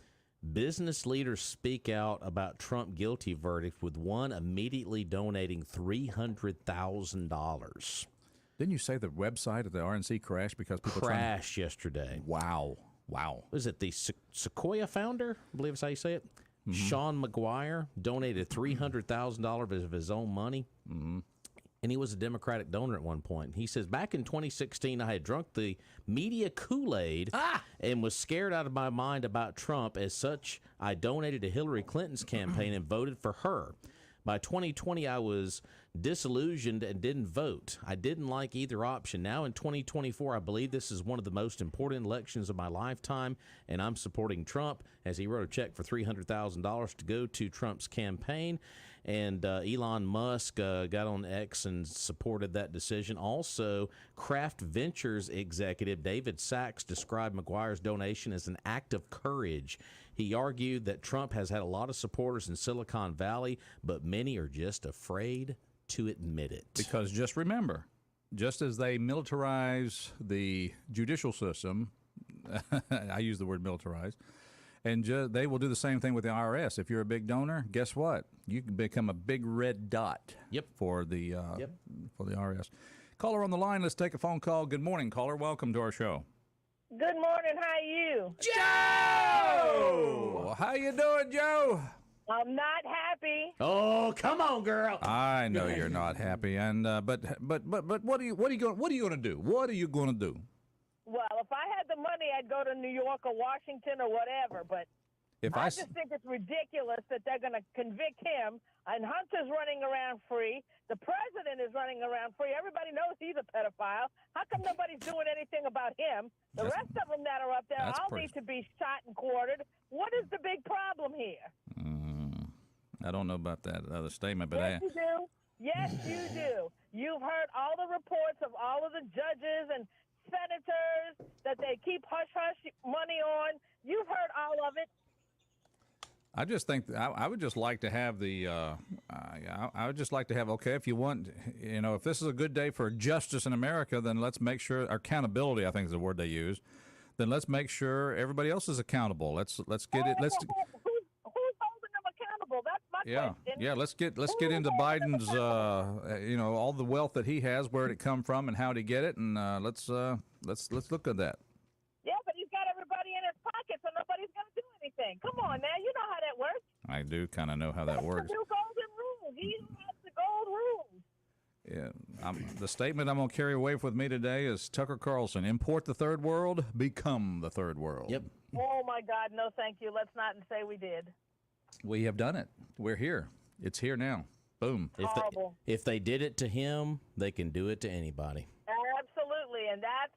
Business leaders speak out about Trump guilty verdict, with one immediately donating $300,000. Didn't you say the website of the RNC crashed because people crashed yesterday? Wow. Was it the Sequoia founder? I believe that's how you say it. Sean McGuire donated $300,000 of his own money, and he was a Democratic donor at one point. He says, back in 2016, I had drunk the media Kool-Aid and was scared out of my mind about Trump. As such, I donated to Hillary Clinton's campaign and voted for her. By 2020, I was disillusioned and didn't vote. I didn't like either option. Now in 2024, I believe this is one of the most important elections of my lifetime, and I'm supporting Trump, as he wrote a check for $300,000 to go to Trump's campaign. And Elon Musk got on X and supported that decision. Also, Kraft Ventures executive David Sachs described McGuire's donation as an act of courage. He argued that Trump has had a lot of supporters in Silicon Valley, but many are just afraid to admit it. Because just remember, just as they militarize the judicial system, I use the word militarize, and they will do the same thing with the IRS. If you're a big donor, guess what? You can become a big red dot for the IRS. Caller on the line. Let's take a phone call. Good morning, caller. Welcome to our show. Good morning. How are you? Joe! How you doing, Joe? I'm not happy. Oh, come on, girl. I know you're not happy, and but what are you going to do? What are you going to do? Well, if I had the money, I'd go to New York or Washington or whatever. But I just think it's ridiculous that they're going to convict him. And Hunter's running around free. The president is running around free. Everybody knows he's a pedophile. How come nobody's doing anything about him? The rest of them that are up there all need to be shot and quartered. What is the big problem here? I don't know about that other statement, but yes, you do. Yes, you do. You've heard all the reports of all of the judges and senators that they keep hush-hush money on. You've heard all of it. I just think I would just like to have I would just like to have, okay, if you want, if this is a good day for justice in America, then let's make sure, accountability, I think is the word they use, then let's make sure everybody else is accountable. Let's get it. Who's holding them accountable? That's my question. Yeah. Let's get into Biden's, all the wealth that he has, where did it come from, and how did he get it, and let's look at that. Yeah, but he's got everybody in his pocket, so nobody's going to do anything. Come on, now, you know how that works. I do kind of know how that works. That's the new golden rule. He has the gold rules. Yeah, the statement I'm going to carry away with me today is Tucker Carlson: import the third world, become the third world. Yep. Oh my God, no, thank you. Let's not say we did. We have done it. We're here. It's here now. Boom. If they did it to him, they can do it to anybody. Absolutely, and that's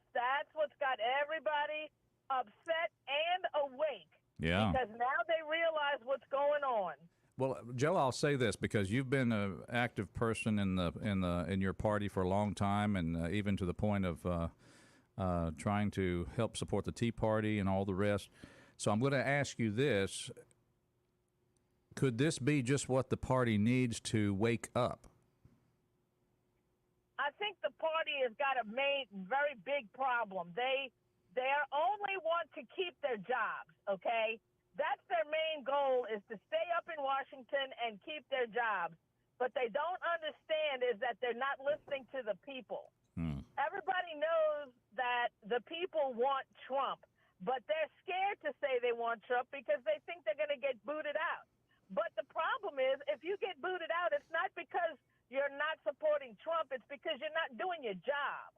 what's got everybody upset and awake. Yeah. Because now they realize what's going on. Well, Joe, I'll say this because you've been an active person in your party for a long time, and even to the point of trying to help support the Tea Party and all the rest. So I'm going to ask you this: could this be just what the party needs to wake up? I think the party has got a very big problem. They only want to keep their jobs, okay? That's their main goal is to stay up in Washington and keep their jobs. But they don't understand is that they're not listening to the people. Everybody knows that the people want Trump, but they're scared to say they want Trump because they think they're going to get booted out. But the problem is, if you get booted out, it's not because you're not supporting Trump. It's because you're not doing your job.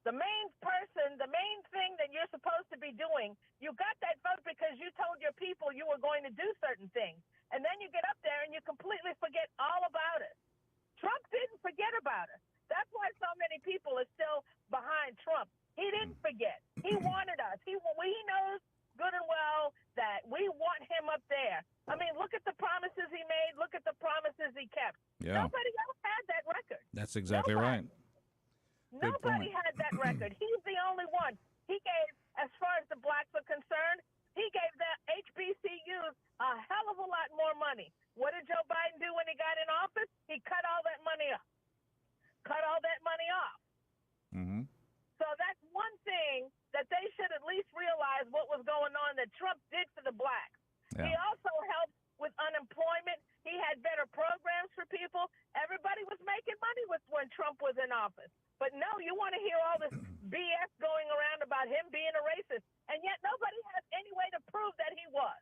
The main thing that you're supposed to be doing, you got that vote because you told your people you were going to do certain things. And then you get up there and you completely forget all about it. Trump didn't forget about it. That's why so many people are still behind Trump. He didn't forget. He wanted us. He knows good and well that we want him up there. I mean, look at the promises he made. Look at the promises he kept. Yeah. Nobody else had that record. That's exactly right. Nobody had that record. He's the only one. He gave, as far as the blacks are concerned, he gave the HBCUs a hell of a lot more money. What did Joe Biden do when he got in office? He cut all that money off. So that's one thing that they should at least realize what was going on that Trump did for the blacks. Yeah. He also helped with unemployment. He had better programs for people. Everybody was making money when Trump was in office. But no, you want to hear all this BS going around about him being a racist, and yet nobody has any way to prove that he was.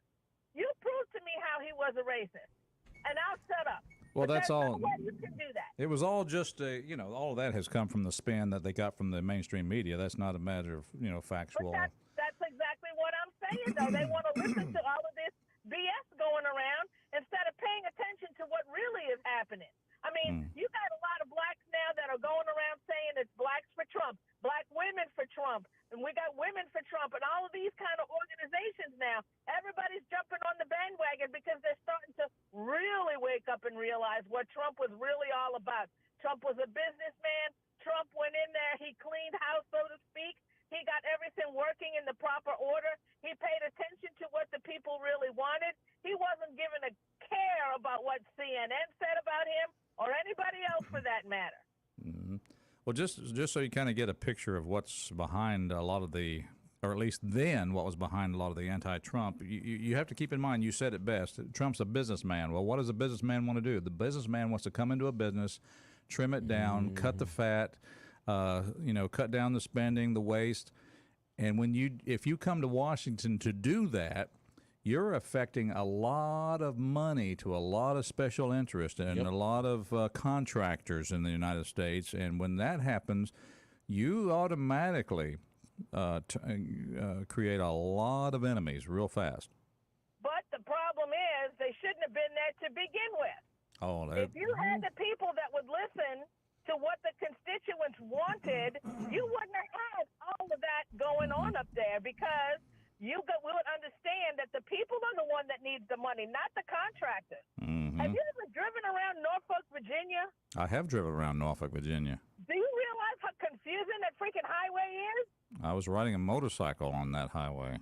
You prove to me how he was a racist, and I'll shut up. Well, but that's all. No way you can do that. It was all just, all of that has come from the spin that they got from the mainstream media. That's not a matter of, factual. But that's exactly what I'm saying, though. They want to listen to all of this BS going around instead of paying attention to what really is happening. I mean, you got a lot of blacks now that are going around saying it's blacks for Trump, black women for Trump, and we got women for Trump, and all of these kind of organizations now. Everybody's jumping on the bandwagon because they're starting to really wake up and realize what Trump was really all about. Trump was a businessman. Trump went in there. He cleaned house, so to speak. He got everything working in the proper order. He paid attention to what the people really wanted. He wasn't giving a care about what CNN said about him or anybody else for that matter. Well, just so you kind of get a picture of what's behind a lot of the, or at least then what was behind a lot of the anti-Trump, you have to keep in mind, you said it best, Trump's a businessman. Well, what does a businessman want to do? The businessman wants to come into a business, trim it down, cut the fat, cut down the spending, the waste. And if you come to Washington to do that, you're affecting a lot of money to a lot of special interest and a lot of contractors in the United States. And when that happens, you automatically create a lot of enemies real fast. But the problem is they shouldn't have been there to begin with. If you had the people that would listen to what the constituents wanted, you wouldn't have had all of that going on up there because we would understand that the people are the one that needs the money, not the contractors. Have you ever driven around Norfolk, Virginia? I have driven around Norfolk, Virginia. Do you realize how confusing that freaking highway is? I was riding a motorcycle on that highway.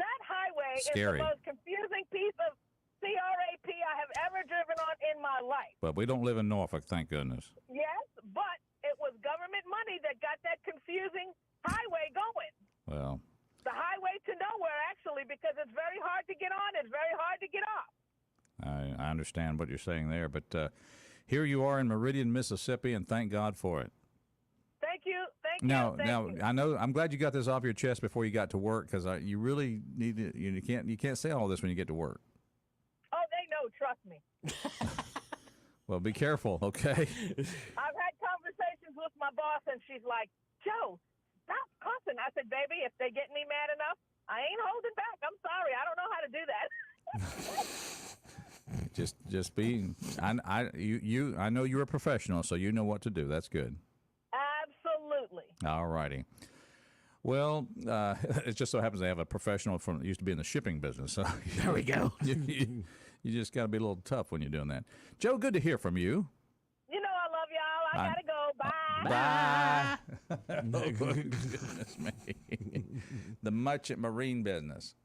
That highway Scary. is the most confusing piece of CRAP I have ever driven on in my life. But we don't live in Norfolk, thank goodness. Yes, but it was government money that got that confusing highway going. Well, the highway to nowhere, actually, because it's very hard to get on. It's very hard to get off. I understand what you're saying there, but here you are in Meridian, Mississippi, and thank God for it. Thank you. Now, I know. I'm glad you got this off your chest before you got to work because you really need to. You can't say all this when you get to work. Oh, they know. Trust me. Well, be careful, okay? I've had conversations with my boss, and she's like, "Joe, stop cussing." I said, "Baby, if they get me mad enough, I ain't holding back. I'm sorry. I don't know how to do that." just be. I know you're a professional, so you know what to do. That's good. Absolutely. All righty. Well, it just so happens they have a professional from used to be in the shipping business. So there we go. You just got to be a little tough when you're doing that. Joe, good to hear from you. You know I love y'all. I gotta go. Bye. Bye. Oh, goodness me. The merchant marine business.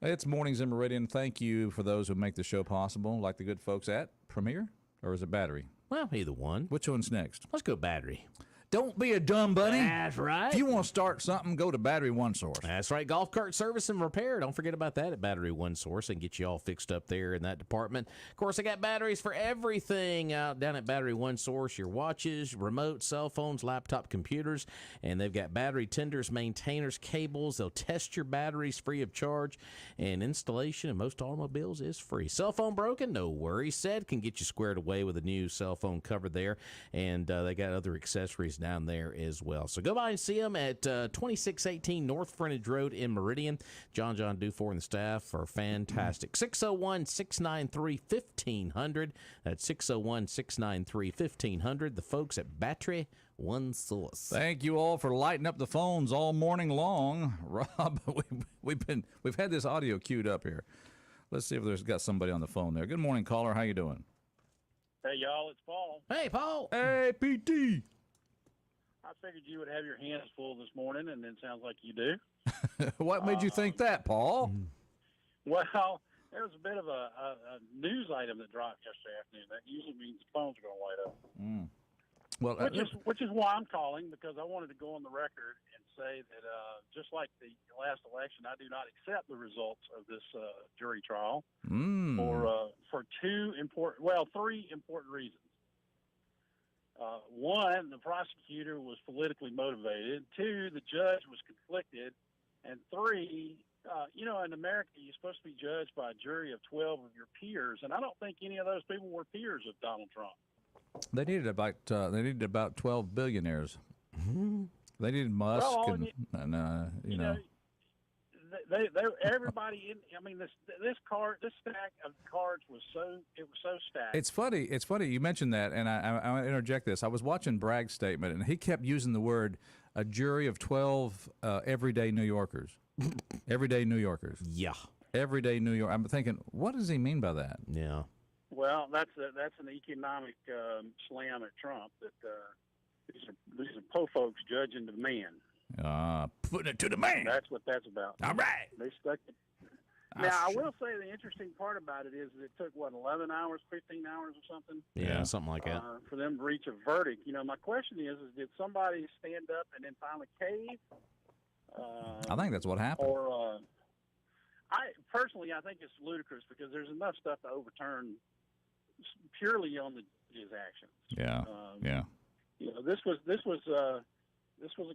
It's Mornings in Meridian. Thank you for those who make the show possible, like the good folks at Premier, or is it Battery? Well, either one. Which one's next? Let's go Battery. Don't be a dumb bunny. That's right. If you want to start something, go to Battery One Source. That's right. Golf cart service and repair. Don't forget about that at Battery One Source and get you all fixed up there in that department. Of course, I got batteries for everything out down at Battery One Source. Your watches, remote, cell phones, laptop computers. And they've got battery tenders, maintainers, cables. They'll test your batteries free of charge. And installation in most automobiles is free. Cell phone broken? No worries. Said can get you squared away with a new cell phone cover there. And they got other accessories down there as well. So go by and see them at 2618 North Frontage Road in Meridian. John Dufour and the staff are fantastic. 601-693-1500. That's 601-693-1500. The folks at Battery One Source. Thank you all for lighting up the phones all morning long. Rob, we've had this audio queued up here. Let's see if there's got somebody on the phone there. Good morning, caller. How you doing? Hey, y'all, it's Paul. Hey, Paul. Hey, PT. I figured you would have your hands full this morning, and it sounds like you do. What made you think that, Paul? Well, there was a bit of a news item that dropped yesterday afternoon. That usually means the phones are going to light up. Well, which is why I'm calling, because I wanted to go on the record and say that just like the last election, I do not accept the results of this jury trial for three important reasons. One, the prosecutor was politically motivated. Two, the judge was conflicted. And three, in America, you're supposed to be judged by a jury of 12 of your peers, and I don't think any of those people were peers of Donald Trump. They needed about 12 billionaires. They needed Musk everybody in. I mean, this stack of cards was so stacked. It's funny you mentioned that, and I want to interject this. I was watching Bragg's statement, and he kept using the word a jury of 12 everyday New Yorkers. Everyday New Yorkers. Yeah. Everyday New York. I'm thinking, what does he mean by that? Yeah. Well, that's an economic slam at Trump. That these are po folks judging the man. Putting it to the man. That's what that's about. All right. They stuck it. Now, I will say the interesting part about it is that it took, 11 hours, 15 hours or something? Yeah, something like that. For them to reach a verdict. My question is did somebody stand up and then finally cave? I think that's what happened. Or, I think it's ludicrous because there's enough stuff to overturn purely on his actions. Yeah, yeah. This was a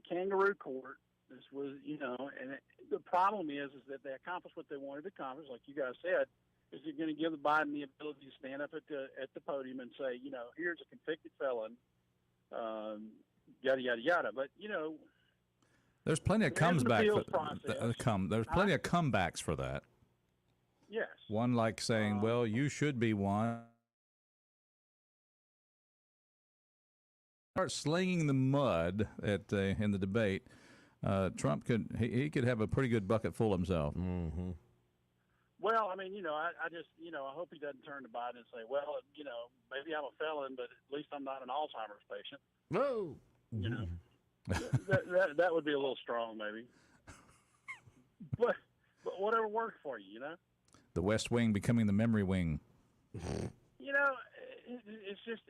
kangaroo court. This was, and the problem is that they accomplished what they wanted to accomplish. Like you guys said, is you're going to give Biden the ability to stand up at the podium and say, here's a convicted felon, yada yada yada. But there's plenty of comebacks. There's plenty of comebacks for that. Yes. One like saying, "Well, you should be one." Start slinging the mud in the debate. Trump could have a pretty good bucket full himself. Mm-hmm. Well, I mean, I just, I hope he doesn't turn to Biden and say, well, maybe I'm a felon, but at least I'm not an Alzheimer's patient. Whoa. That would be a little strong, maybe. But whatever works for you, The West Wing becoming the memory wing.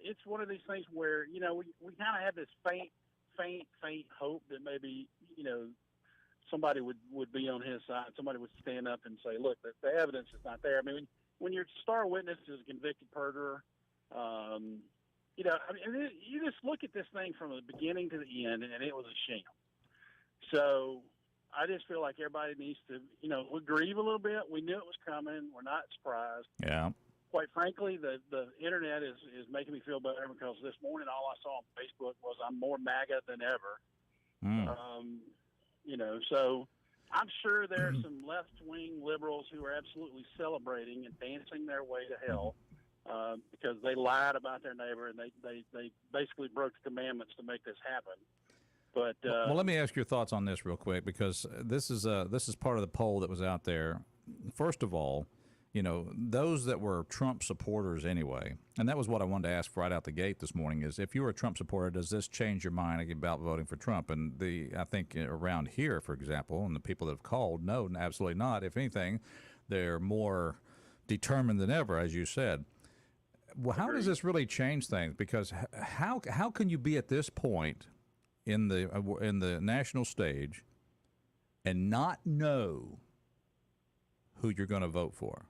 It's one of these things where, we kind of have this faint hope that maybe, somebody would be on his side. Somebody would stand up and say, look, the evidence is not there. I mean, when your star witness is a convicted perjurer, you just look at this thing from the beginning to the end, and it was a sham. So I just feel like everybody needs to, we grieve a little bit. We knew it was coming. We're not surprised. Yeah. Quite frankly, the internet is making me feel better because this morning all I saw on Facebook was I'm more MAGA than ever. So I'm sure there are some left-wing liberals who are absolutely celebrating and dancing their way to hell because they lied about their neighbor and they basically broke the commandments to make this happen. But well, let me ask your thoughts on this real quick because this is part of the poll that was out there. First of all, those that were Trump supporters anyway, and that was what I wanted to ask right out the gate this morning, is if you were a Trump supporter, does this change your mind about voting for Trump? And I think around here, for example, and the people that have called, no, absolutely not. If anything, they're more determined than ever, as you said. Well, how does this really change things? Because how can you be at this point in the national stage and not know who you're going to vote for?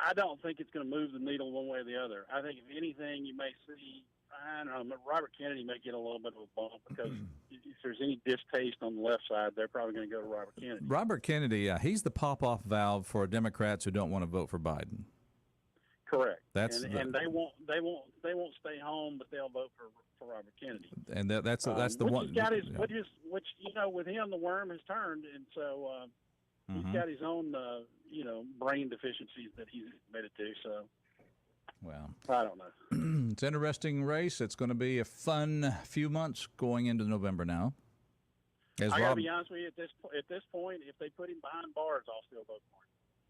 I don't think it's going to move the needle one way or the other. I think if anything, you may see, I don't know, Robert Kennedy may get a little bit of a bump because if there's any distaste on the left side, they're probably going to go to Robert Kennedy. Robert Kennedy, he's the pop-off valve for Democrats who don't want to vote for Biden. Correct. And they won't stay home, but they'll vote for Robert Kennedy. And that's the one. Which with him the worm has turned, and so he's got his own brain deficiencies that he's admitted to. So, well, I don't know. It's an interesting race. It's going to be a fun few months going into November now. I got to be honest with you, at this point, if they put him behind bars, I'll still vote for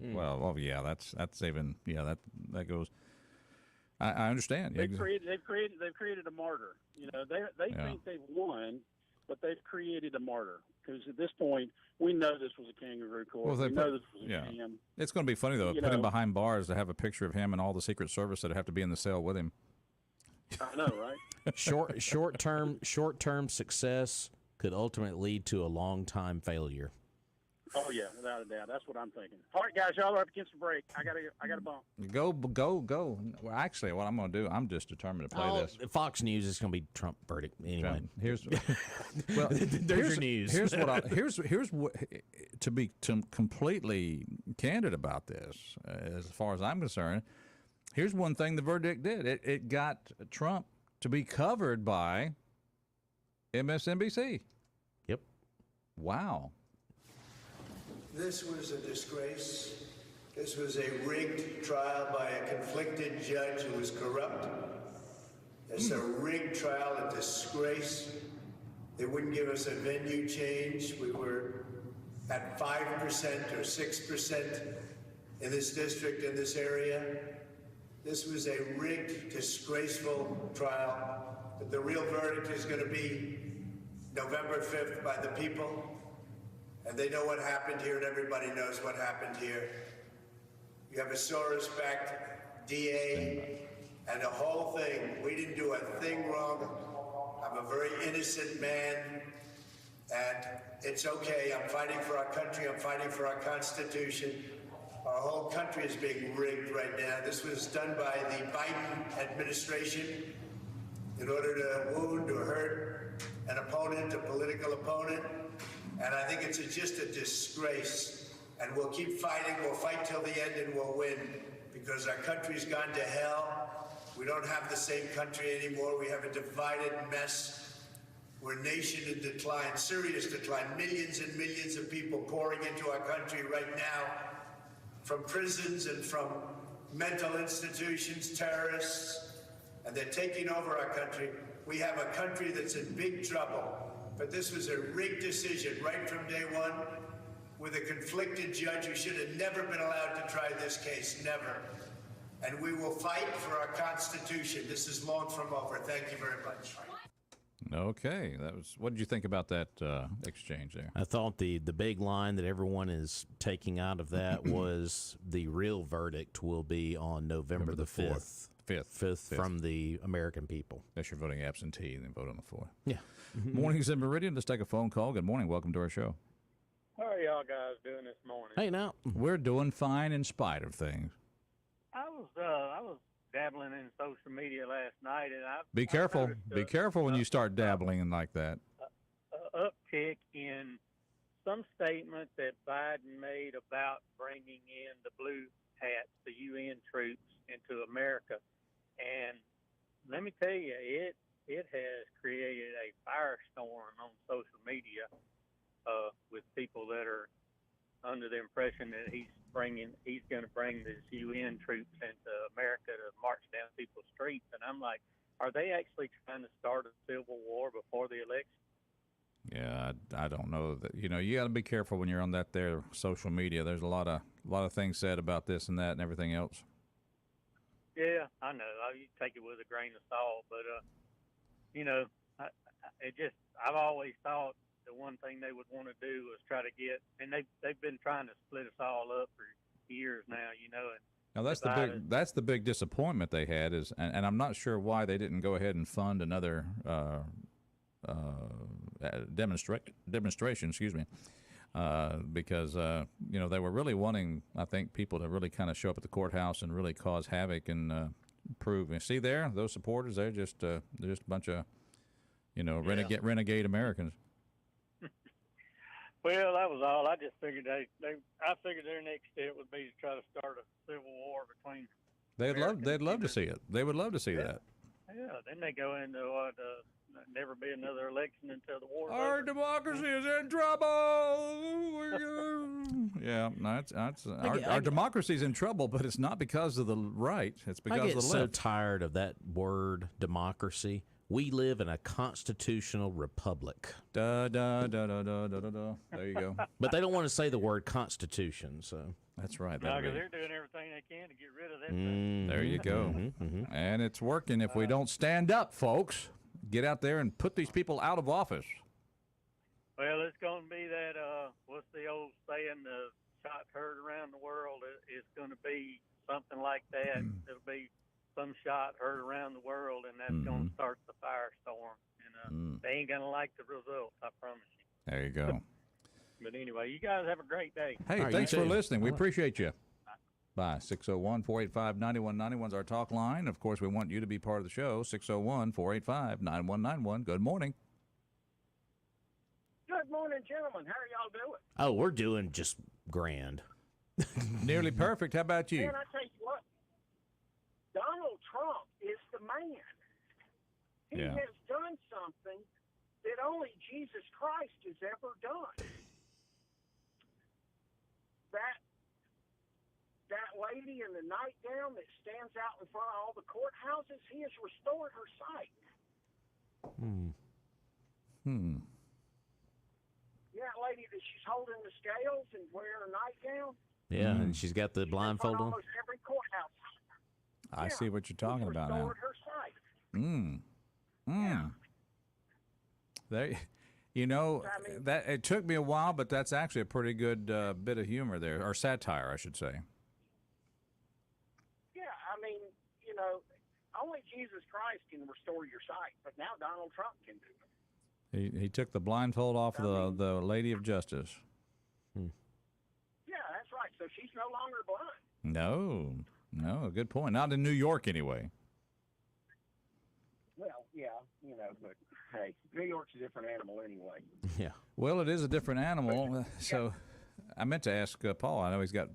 him. Well, yeah, that's even that goes. I understand. They've created a martyr. They think they've won, but they've created a martyr because at this point we know this was a kangaroo court. Well, we know this was a sham. It's going to be funny though. Put him behind bars to have a picture of him and all the Secret Service that have to be in the cell with him. I know, right? Short term success could ultimately lead to a long time failure. Oh yeah, without a doubt. That's what I'm thinking. All right, guys, y'all are up against the break. I got a bump. Go. Well, actually, what I'm going to do, I'm just determined to play this. Fox News is going to be Trump verdict anyway. Here's your news. Here's what to be completely candid about this, as far as I'm concerned. Here's one thing the verdict did. It got Trump to be covered by MSNBC. Yep. Wow. This was a disgrace. This was a rigged trial by a conflicted judge who was corrupt. It's a rigged trial, a disgrace. They wouldn't give us a venue change. We were at 5% or 6% in this district, in this area. This was a rigged, disgraceful trial. But the real verdict is going to be November 5th by the people. And they know what happened here, and everybody knows what happened here. You have a Soros-backed DA and the whole thing. We didn't do a thing wrong. I'm a very innocent man, and it's okay. I'm fighting for our country. I'm fighting for our Constitution. Our whole country is being rigged right now. This was done by the Biden administration in order to wound or hurt an opponent, a political opponent. And I think it's just a disgrace. And we'll keep fighting. We'll fight till the end and we'll win because our country's gone to hell. We don't have the same country anymore. We have a divided mess. We're a nation in decline, serious decline. Millions and millions of people pouring into our country right now from prisons and from mental institutions, terrorists, and they're taking over our country. We have a country that's in big trouble. But this was a rigged decision right from day one with a conflicted judge who should have never been allowed to try this case, never. And we will fight for our Constitution. This is long from over. Thank you very much. Okay, what did you think about that exchange there? I thought the big line that everyone is taking out of that was the real verdict will be on November the 5th. 5th from the American people. Unless you're voting absentee, then vote on the 4th. Yeah. Morning's in Meridian. Let's take a phone call. Good morning. Welcome to our show. How are y'all guys doing this morning? Hey, now. We're doing fine in spite of things. I was dabbling in social media last night, and Be careful. Be careful when you start dabbling in like that. Uptick in some statement that Biden made about bringing in the blue hats, the UN troops, into America. And let me tell you, it has created a firestorm on social media with people that are under the impression that he's going to bring this UN troops into America to march down people's streets. And I'm like, are they actually trying to start a civil war before the election? Yeah, I don't know that. You got to be careful when you're on that there social media. There's a lot of things said about this and that and everything else. Yeah, I know. You take it with a grain of salt, but I've always thought the one thing they would want to do was try to get, and they've been trying to split us all up for years now, and Now that's the big disappointment they had is, and I'm not sure why they didn't go ahead and fund another demonstration. Excuse me, because they were really wanting, I think, people to really kind of show up at the courthouse and really cause havoc and prove. And see there, those supporters, they're just a bunch of renegade Americans. Well, that was all. I just figured I figured their next step would be to try to start a civil war between. They'd love to see it. They would love to see that. Yeah, then they go into never be another election until the war. Our democracy is in trouble. Yeah, no, our democracy's in trouble, but it's not because of the right. It's because of the left. I get so tired of that word, democracy. We live in a constitutional republic. Da da da da da da da. There you go. But they don't want to say the word constitution, so that's right. No, because they're doing everything they can to get rid of that thing. There you go. And it's working. If we don't stand up, folks, get out there and put these people out of office. Well, it's going to be that. What's the old saying? The shot heard around the world. It's going to be something like that. It'll be some shot heard around the world, and that's going to start the firestorm. And they ain't going to like the results, I promise you. There you go. But anyway, you guys have a great day. Hey, thanks for listening. We appreciate you. Bye. 601-485-9191 is our talk line. Of course, we want you to be part of the show. 601-485-9191. Good morning. Good morning, gentlemen. How are y'all doing? Oh, we're doing just grand. Nearly perfect. How about you? Man, I tell you what, Donald Trump is the man. He has done something that only Jesus Christ has ever done. That lady in the nightgown that stands out in front of all the courthouses, he has restored her sight. Yeah, that lady that she's holding the scales and wearing a nightgown. Yeah, and she's got the blindfold on. Almost every courthouse. I see what you're talking about now. Restored her sight. There, that it took me a while, but that's actually a pretty good bit of humor there, or satire, I should say. Yeah, I mean, only Jesus Christ can restore your sight, but now Donald Trump can do it. He took the blindfold off the Lady of Justice. Yeah, that's right. So she's no longer blind. No, good point. Not in New York, anyway. Well, yeah, but hey, New York's a different animal anyway. Yeah. Well, it is a different animal. So I meant to ask Paul. I know he's got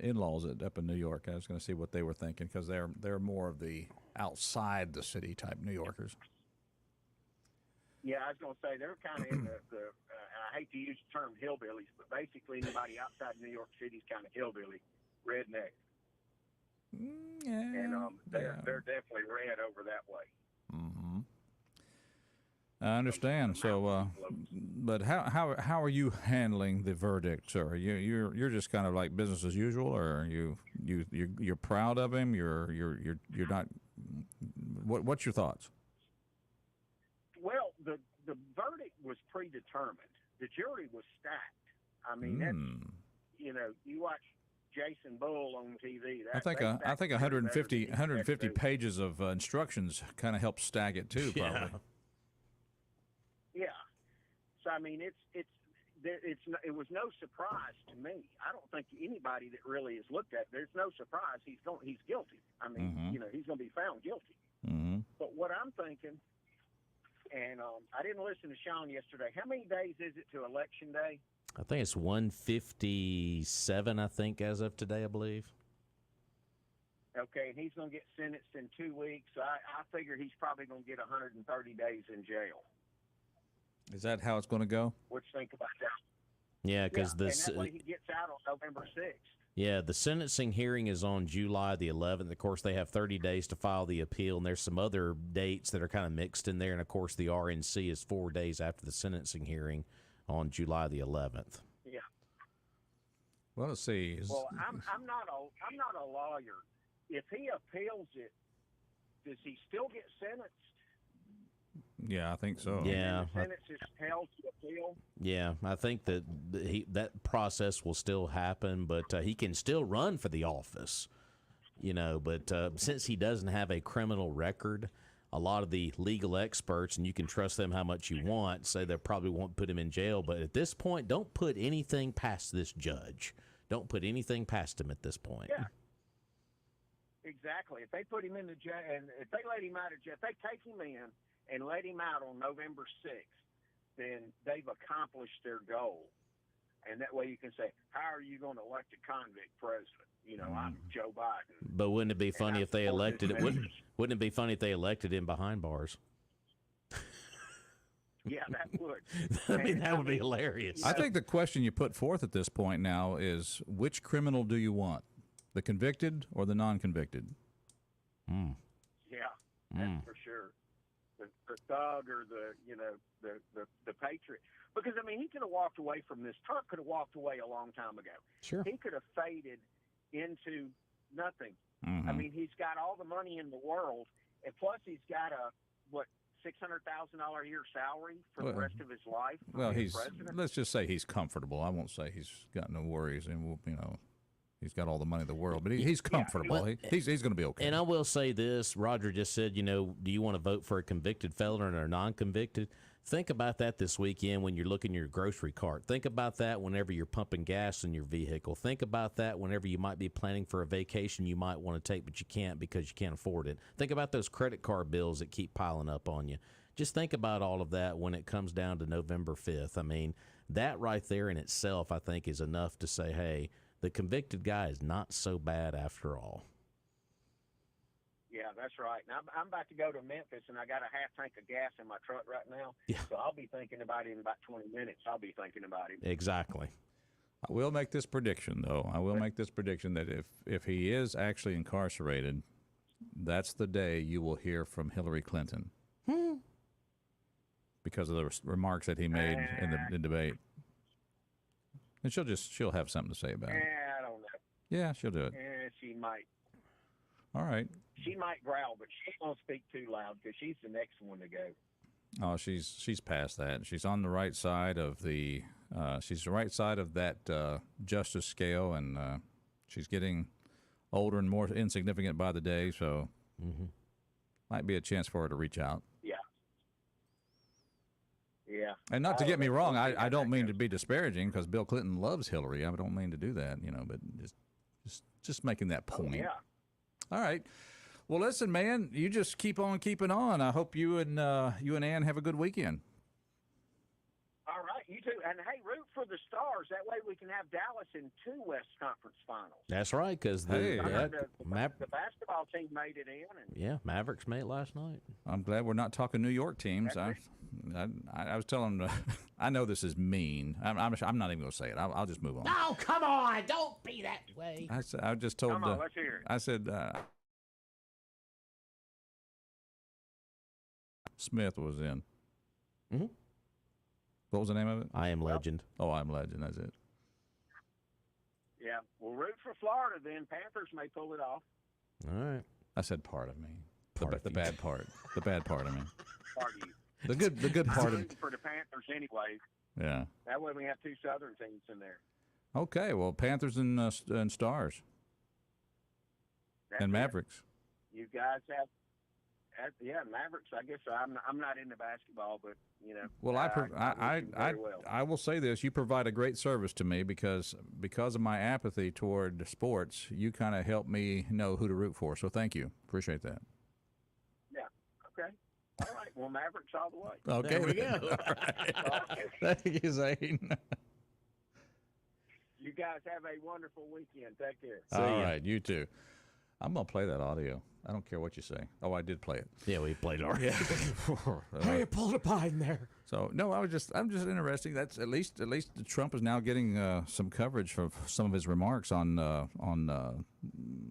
in-laws up in New York. I was going to see what they were thinking because they're more of the outside the city type New Yorkers. Yeah, I was going to say they're kind of in the I hate to use the term hillbillies, but basically anybody outside New York City is kind of hillbilly, redneck. And they're definitely red over that way. I understand. So, but how are you handling the verdict, sir? You're just kind of like business as usual, or you're proud of him? You're not. What's your thoughts? Well, the verdict was predetermined. The jury was stacked. I mean, that's, you watch Jason Bull on TV. I think 150 pages of instructions kind of helped stack it too, probably. Yeah. So I mean, it was no surprise to me. I don't think anybody that really has looked at it, there's no surprise he's guilty. I mean, he's going to be found guilty. But what I'm thinking. And I didn't listen to Sean yesterday. How many days is it to Election Day? I think it's 157, as of today, I believe. Okay, and he's going to get sentenced in 2 weeks. So I figure he's probably going to get 130 days in jail. Is that how it's going to go? What you think about that? Yeah, because and that way he gets out on November 6th. Yeah, the sentencing hearing is on July the 11th. Of course, they have 30 days to file the appeal, and there's some other dates that are kind of mixed in there. And, of course, the RNC is 4 days after the sentencing hearing on July the 11th. Yeah. Well, let's see. Well, I'm not a lawyer. If he appeals it, does he still get sentenced? Yeah, I think so. Yeah. The sentence is held to appeal? Yeah, I think that process will still happen, but he can still run for the office. you know, but since he doesn't have a criminal record, a lot of the legal experts, and you can trust them how much you want, say they probably won't put him in jail. But at this point, don't put anything past this judge. Don't put anything past him at this point. Yeah. Exactly. If they put him in the jail, and if they let him out of jail, if they take him in and let him out on November 6th, then they've accomplished their goal. And that way you can say, how are you going to elect a convict president? You know, I'm Joe Biden. But wouldn't it be funny if they elected it? Wouldn't it be funny if they elected him behind bars? Yeah, that would. I mean, that would be hilarious. I think the question you put forth at this point now is, which criminal do you want, the convicted or the non-convicted? Yeah, that's for sure. The thug or the patriot. Because, I mean, he could have walked away from this. Trump could have walked away a long time ago. Sure. He could have faded into nothing. Mm-hmm. I mean, he's got all the money in the world, and plus he's got a, $600,000 a year salary for the rest of his life. Well, president. Let's just say he's comfortable. I won't say he's got no worries, and you know, he's got all the money in the world, but he's comfortable. Yeah. He's going to be okay. And I will say this: Roger just said, you know, do you want to vote for a convicted felon or non-convicted? Think about that this weekend when you're looking at your grocery cart. Think about that whenever you're pumping gas in your vehicle. Think about that whenever you might be planning for a vacation you might want to take, but you can't because you can't afford it. Think about those credit card bills that keep piling up on you. Just think about all of that when it comes down to November 5th. I mean, that right there in itself, I think, is enough to say, hey, the convicted guy is not so bad after all. Yeah, that's right. And I'm about to go to Memphis, and I got a half tank of gas in my truck right now. Yeah. So I'll be thinking about him in about 20 minutes. I'll be thinking about him. Exactly. I will make this prediction, though. I will make this prediction that if he is actually incarcerated, that's the day you will hear from Hillary Clinton. Because of the remarks that he made in the debate. And she'll have something to say about it. I don't know. Yeah, she'll do it. She might. All right. She might growl, but she won't speak too loud because she's the next one to go. Oh, she's past that. She's on the right side of that justice scale, and she's getting older and more insignificant by the day. So, might be a chance for her to reach out. Yeah. Yeah. And not to get me wrong, I don't mean to be disparaging because Bill Clinton loves Hillary. I don't mean to do that, you know, but just making that point. Oh, yeah. All right. Well, listen, man, you just keep on keeping on. I hope you and Ann have a good weekend. All right, you too. And, hey, root for the Stars. That way we can have Dallas in 2 West Conference Finals. That's right, because the basketball team made it in. Yeah, Mavericks made it last night. I'm glad we're not talking New York teams. I was telling them, I know this is mean. I'm not even going to say it. I'll just move on. No, come on. Don't be that way. I just told Come on, let's hear it. I said Smith was in. Mm-hmm. What was the name of it? I Am Legend. Oh, I Am Legend. That's it. Yeah. Well, root for Florida then. Panthers may pull it off. All right. I said part of me. The you. bad part. The bad part of me. Part of you. The good part I'm of rooting for the Panthers anyway. Yeah. That way we have 2 Southern teams in there. Okay. Well, Panthers and Stars. That's and it. Mavericks. You guys have. Mavericks. I guess I'm not into basketball, but you know. Well, I will say this: you provide a great service to me because of my apathy toward sports. You kind of help me know who to root for. So thank you. Appreciate that. Yeah. Okay. All right. Well, Mavericks all the way. Okay. There we go. Thank you, Zane. You guys have a wonderful weekend. Take care. All right. You too. I'm gonna play that audio. I don't care what you say. Oh, I did play it. Yeah, we played it already. Hey, you pulled a Biden there. So no, I'm just interesting. That's at least Trump is now getting some coverage for some of his remarks on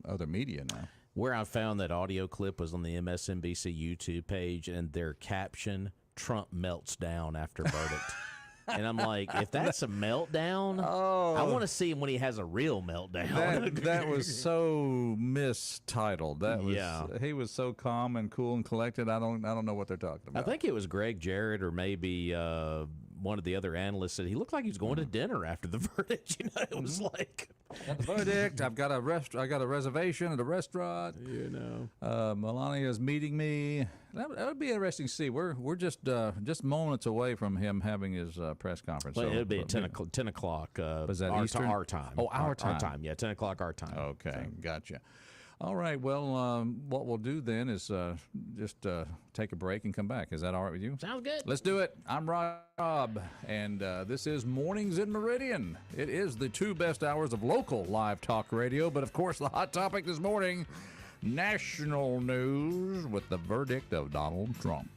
other media now. Where I found that audio clip was on the MSNBC YouTube page, and their caption: "Trump melts down after verdict." And I'm like, if that's a meltdown, I want to see him when he has a real meltdown. That was so mistitled. That was he was so calm and cool and collected. I don't know what they're talking about. I think it was Greg Jarrett or maybe one of the other analysts said he looked like he was going to dinner after the verdict. You know, it was like Got the verdict. I've got I got a reservation at a restaurant. Melania's meeting me. That would be interesting to see. We're just moments away from him having his press conference. Well, so, it'll be at 10 o'clock. Was that our, Eastern? our time? Oh, our time. Our time. Yeah, 10 o'clock our time. Okay, gotcha. All right. Well, what we'll do then is just take a break and come back. Is that all right with you? Sounds good. Let's do it. I'm Rob, and this is Mornings in Meridian. It is the 2 best hours of local live talk radio, but of course the hot topic this morning, national news with the verdict of Donald Trump.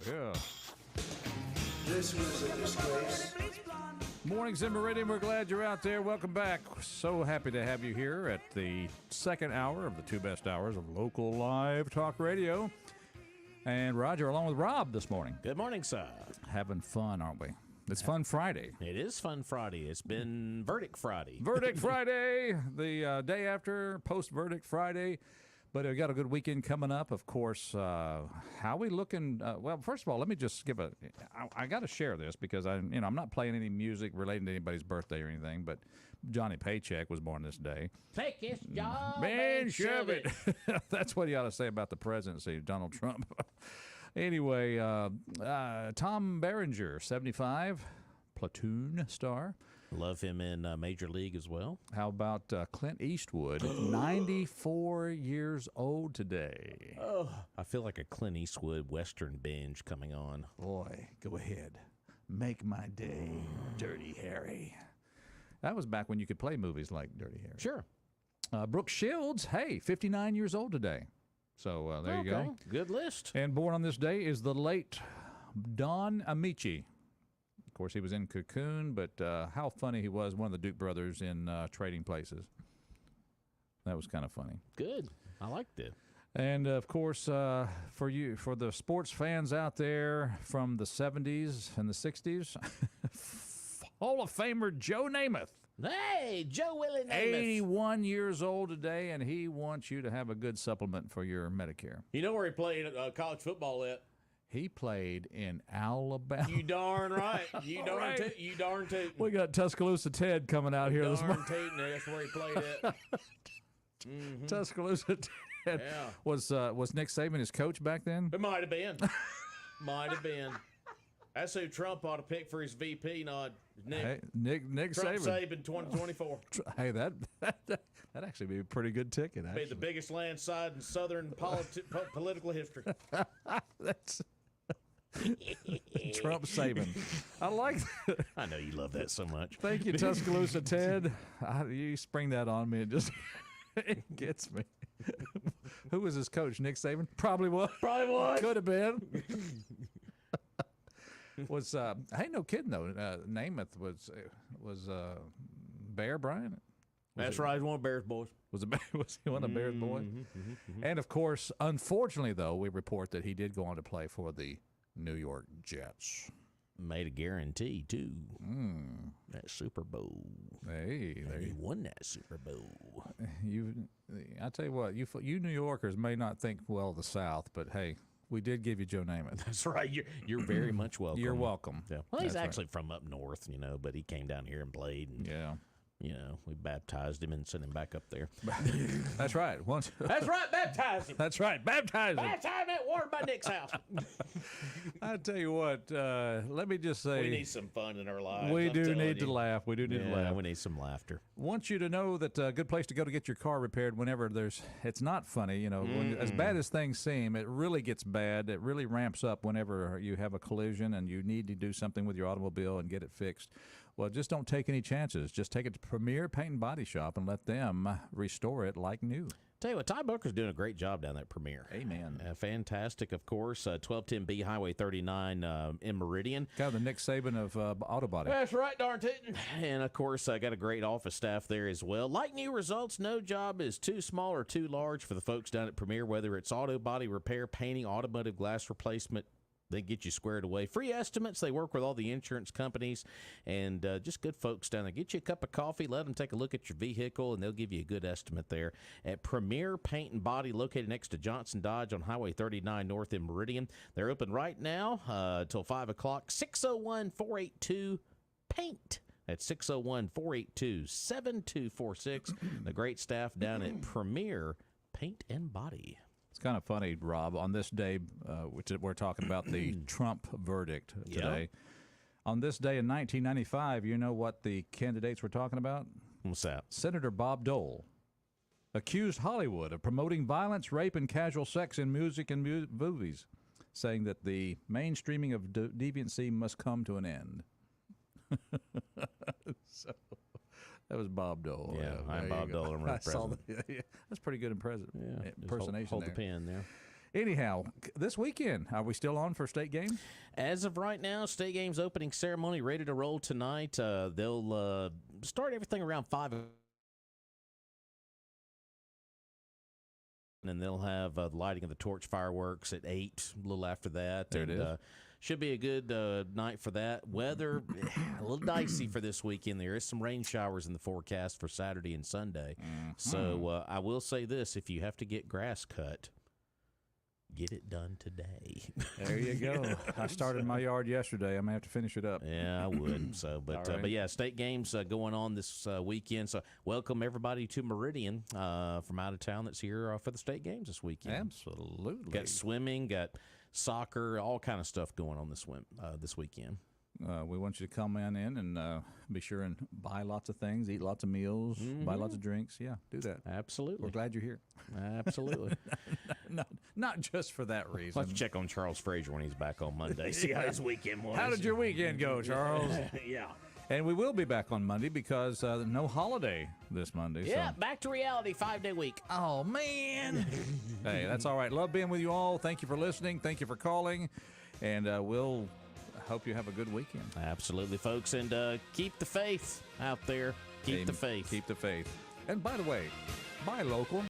Yeah. This was a disgrace. Mornings in Meridian. We're glad you're out there. Welcome back. So happy to have you here at the second hour of the two best hours of local live talk radio. And Roger, along with Rob this morning. Good morning, sir. Having fun, aren't we? It's Fun Friday. It is Fun Friday. It's been Verdict Friday. Verdict Friday, the day after post-verdict Friday. But we got a good weekend coming up. Of course, how we looking? Well, first of all, let me just give I got to share this because I'm not playing any music relating to anybody's birthday or anything. But Johnny Paycheck was born this day. Take this job Man, shove it. That's what you ought to say about the presidency, Donald Trump. Anyway, Tom Berenger, 75, Platoon star. Love him in Major League as well. How about Clint Eastwood, 94 years old today. Oh, I feel like a Clint Eastwood Western binge coming on. Boy, go ahead. Make my day, Dirty Harry. That was back when you could play movies like Dirty Harry. Sure. Brooke Shields, hey, 59 years old today. So there you go. Good list. And born on this day is the late Don Amici. Of course, he was in Cocoon, but how funny he was, one of the Duke brothers in Trading Places. That was kind of funny. Good. I liked it. And, of course, for the sports fans out there from the 70s and the 60s, Hall of Famer Joe Namath. Hey, Joe Willie Namath. 81 years old today, and he wants you to have a good supplement for your Medicare. You know where he played college football at? He played in Alabama. You darn right. You darn right. You darn tootin'. We got Tuscaloosa Ted coming out here this morning. Darn tootin'. That's where he played at. Tuscaloosa Ted. Yeah. Was Nick Saban his coach back then? It might have been. Might have been. That's who Trump ought to pick for his VP nod. Nick Trump Saban. Saban 2024. Hey, that'd actually be a pretty good ticket. Be the biggest landslide in Southern political history. That's Trump Saban. I like that. I know you love that so much. Thank you, Tuscaloosa Ted. You spring that on me. It gets me. Who was his coach? Nick Saban? Probably was. Could have been. Hey, no kidding though. Namath was Bear Bryant. That's right. He's one of Bear's boys. Was he one of Bear's boys? And of course, unfortunately though, we report that he did go on to play for the New York Jets. Made a guarantee too. That Super Bowl. Hey, he won that Super Bowl. I tell you what, you New Yorkers may not think well of the South, but hey, we did give you Joe Namath. That's right. You're very much welcome. You're welcome. Yeah. Well, he's actually from up north, but he came down here and played. And, we baptized him and sent him back up there. That's right. That's right. Baptized him. That's right. Baptized him. Baptized at water by Nick's house. I tell you what. Let me just say, we need some fun in our lives. We do need to laugh. We do need to laugh. We need some laughter. Want you to know that a good place to go to get your car repaired whenever it's not funny. When, as bad as things seem, it really gets bad. It really ramps up whenever you have a collision and you need to do something with your automobile and get it fixed. Well, just don't take any chances. Just take it to Premier Paint and Body Shop and let them restore it like new. Tell you what, Ty Booker's doing a great job down there at Premier. Amen. Fantastic, of course. 1210B Highway 39 in Meridian. Got the Nick Saban of auto body. That's right, darn tootin'. And, of course, I got a great office staff there as well. Like new results, no job is too small or too large for the folks down at Premier, whether it's auto body repair, painting, automotive glass replacement. They get you squared away. Free estimates. They work with all the insurance companies and just good folks down there. Get you a cup of coffee. Let them take a look at your vehicle, and they'll give you a good estimate there at Premier Paint and Body, located next to Johnson Dodge on Highway 39 North in Meridian. They're open right now till 5 o'clock. 601-482-PAINT. That's 601-482-7246. The great staff down at Premier Paint and Body. It's kind of funny, Rob, on this day, which we're talking about the Trump verdict today. On this day in 1995, you know what the candidates were talking about? What's that? Senator Bob Dole accused Hollywood of promoting violence, rape, and casual sex in music and movies, saying that the mainstreaming of deviancy must come to an end. So that was Bob Dole. Yeah, I'm Bob Dole. I'm president. That's pretty good impersonation. Hold the pen there. Anyhow, this weekend, are we still on for state games? As of right now, state games opening ceremony ready to roll tonight. They'll start everything around 5. And they'll have the lighting of the torch fireworks at 8, a little after that. There it is. Should be a good night for that. Weather, a little dicey for this weekend. There is some rain showers in the forecast for Saturday and Sunday. Mm-hmm. So I will say this, if you have to get grass cut, get it done today. There you go. I started my yard yesterday. I'm going to have to finish it up. Yeah, I would. So, All right. but yeah, state games going on this weekend. So welcome everybody to Meridian from out of town that's here for the state games this weekend. Absolutely. Got swimming, got soccer, all kind of stuff going on this weekend. We want you to come in and be sure and buy lots of things, eat lots of meals, buy lots of drinks. Yeah, do that. Absolutely. We're glad you're here. Absolutely. Not just for that reason. Let's check on Charles Frazier when he's back on Monday. See how his weekend was. How did your weekend go, Charles? Yeah. And we will be back on Monday because no holiday this Monday. Yeah, So. back to reality, 5-day week. Oh, man. Hey, that's all right. Love being with you all. Thank you for listening. Thank you for calling. And we'll hope you have a good weekend. Absolutely, folks. And keep the faith out there. Keep the faith. Keep the faith. And by the way, buy local.